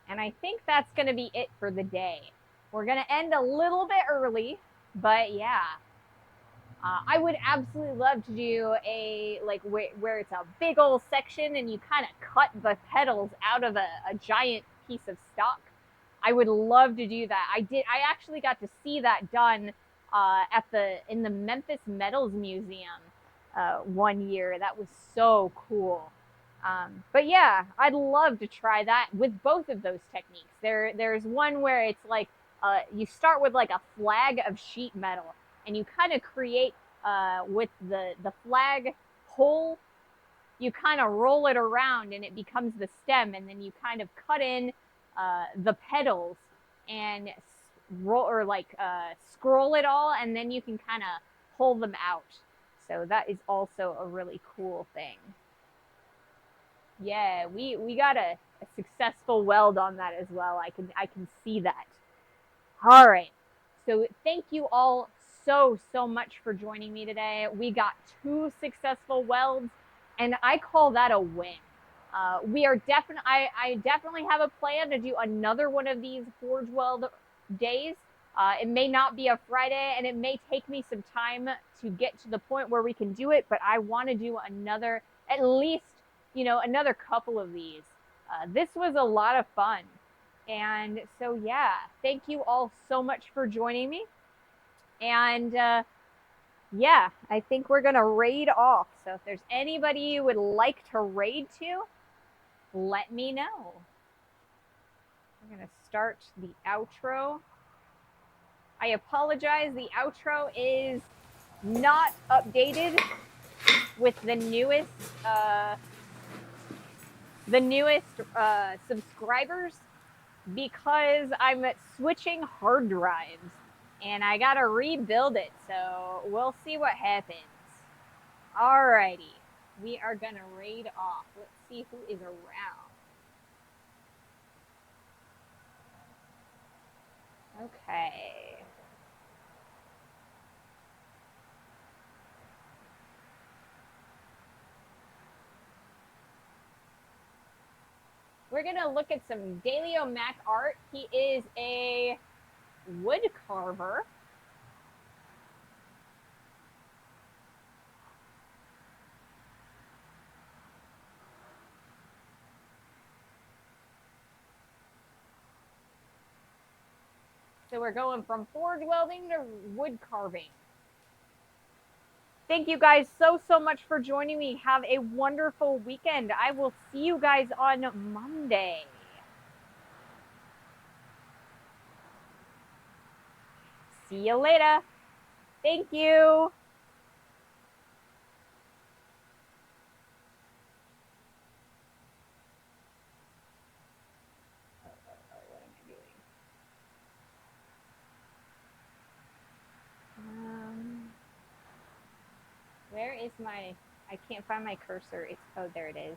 And I think that's going to be it for the day. We're going to end a little bit early, but yeah. I would absolutely love to do a like where it's a big old section and you kind of cut the petals out of a giant piece of stock. I would love to do that. I actually got to see that done in the Memphis Metals Museum one year. That was so cool. But yeah, I'd love to try that with both of those techniques. There's one where it's like you start with like a flag of sheet metal, and you kind of create with the flag hole. You kind of roll it around, and it becomes the stem, and then you kind of cut in the petals and scroll it all, and then you can kind of pull them out. So that is also a really cool thing. Yeah, we got a successful weld on that as well. I can see that. All right. So thank you all so much for joining me today. We got 2 successful welds, and I call that a win. We are definitely I definitely have a plan to do another one of these Forge Weld days. It may not be a Friday, and it may take me some time to get to the point where we can do it, but I want to do another, at least, another couple of these. This was a lot of fun. And so, yeah, thank you all so much for joining me. And yeah, I think we're going to raid off. So if there's anybody you would like to raid to, let me know. I'm going to start the outro. I apologize. The outro is not updated with the newest subscribers because I'm switching hard drives and I gotta rebuild it. So we'll see what happens. Alrighty, we are gonna raid off. Let's see who is around. Okay. We're gonna look at some Dalio Mac art. He is a wood carver. So we're going from forge welding to wood carving. Thank you guys so much for joining me. Have a wonderful weekend. I will see you guys on Monday. See you later. Thank you. What am I doing? Where is my, I can't find my cursor. Oh, there it is.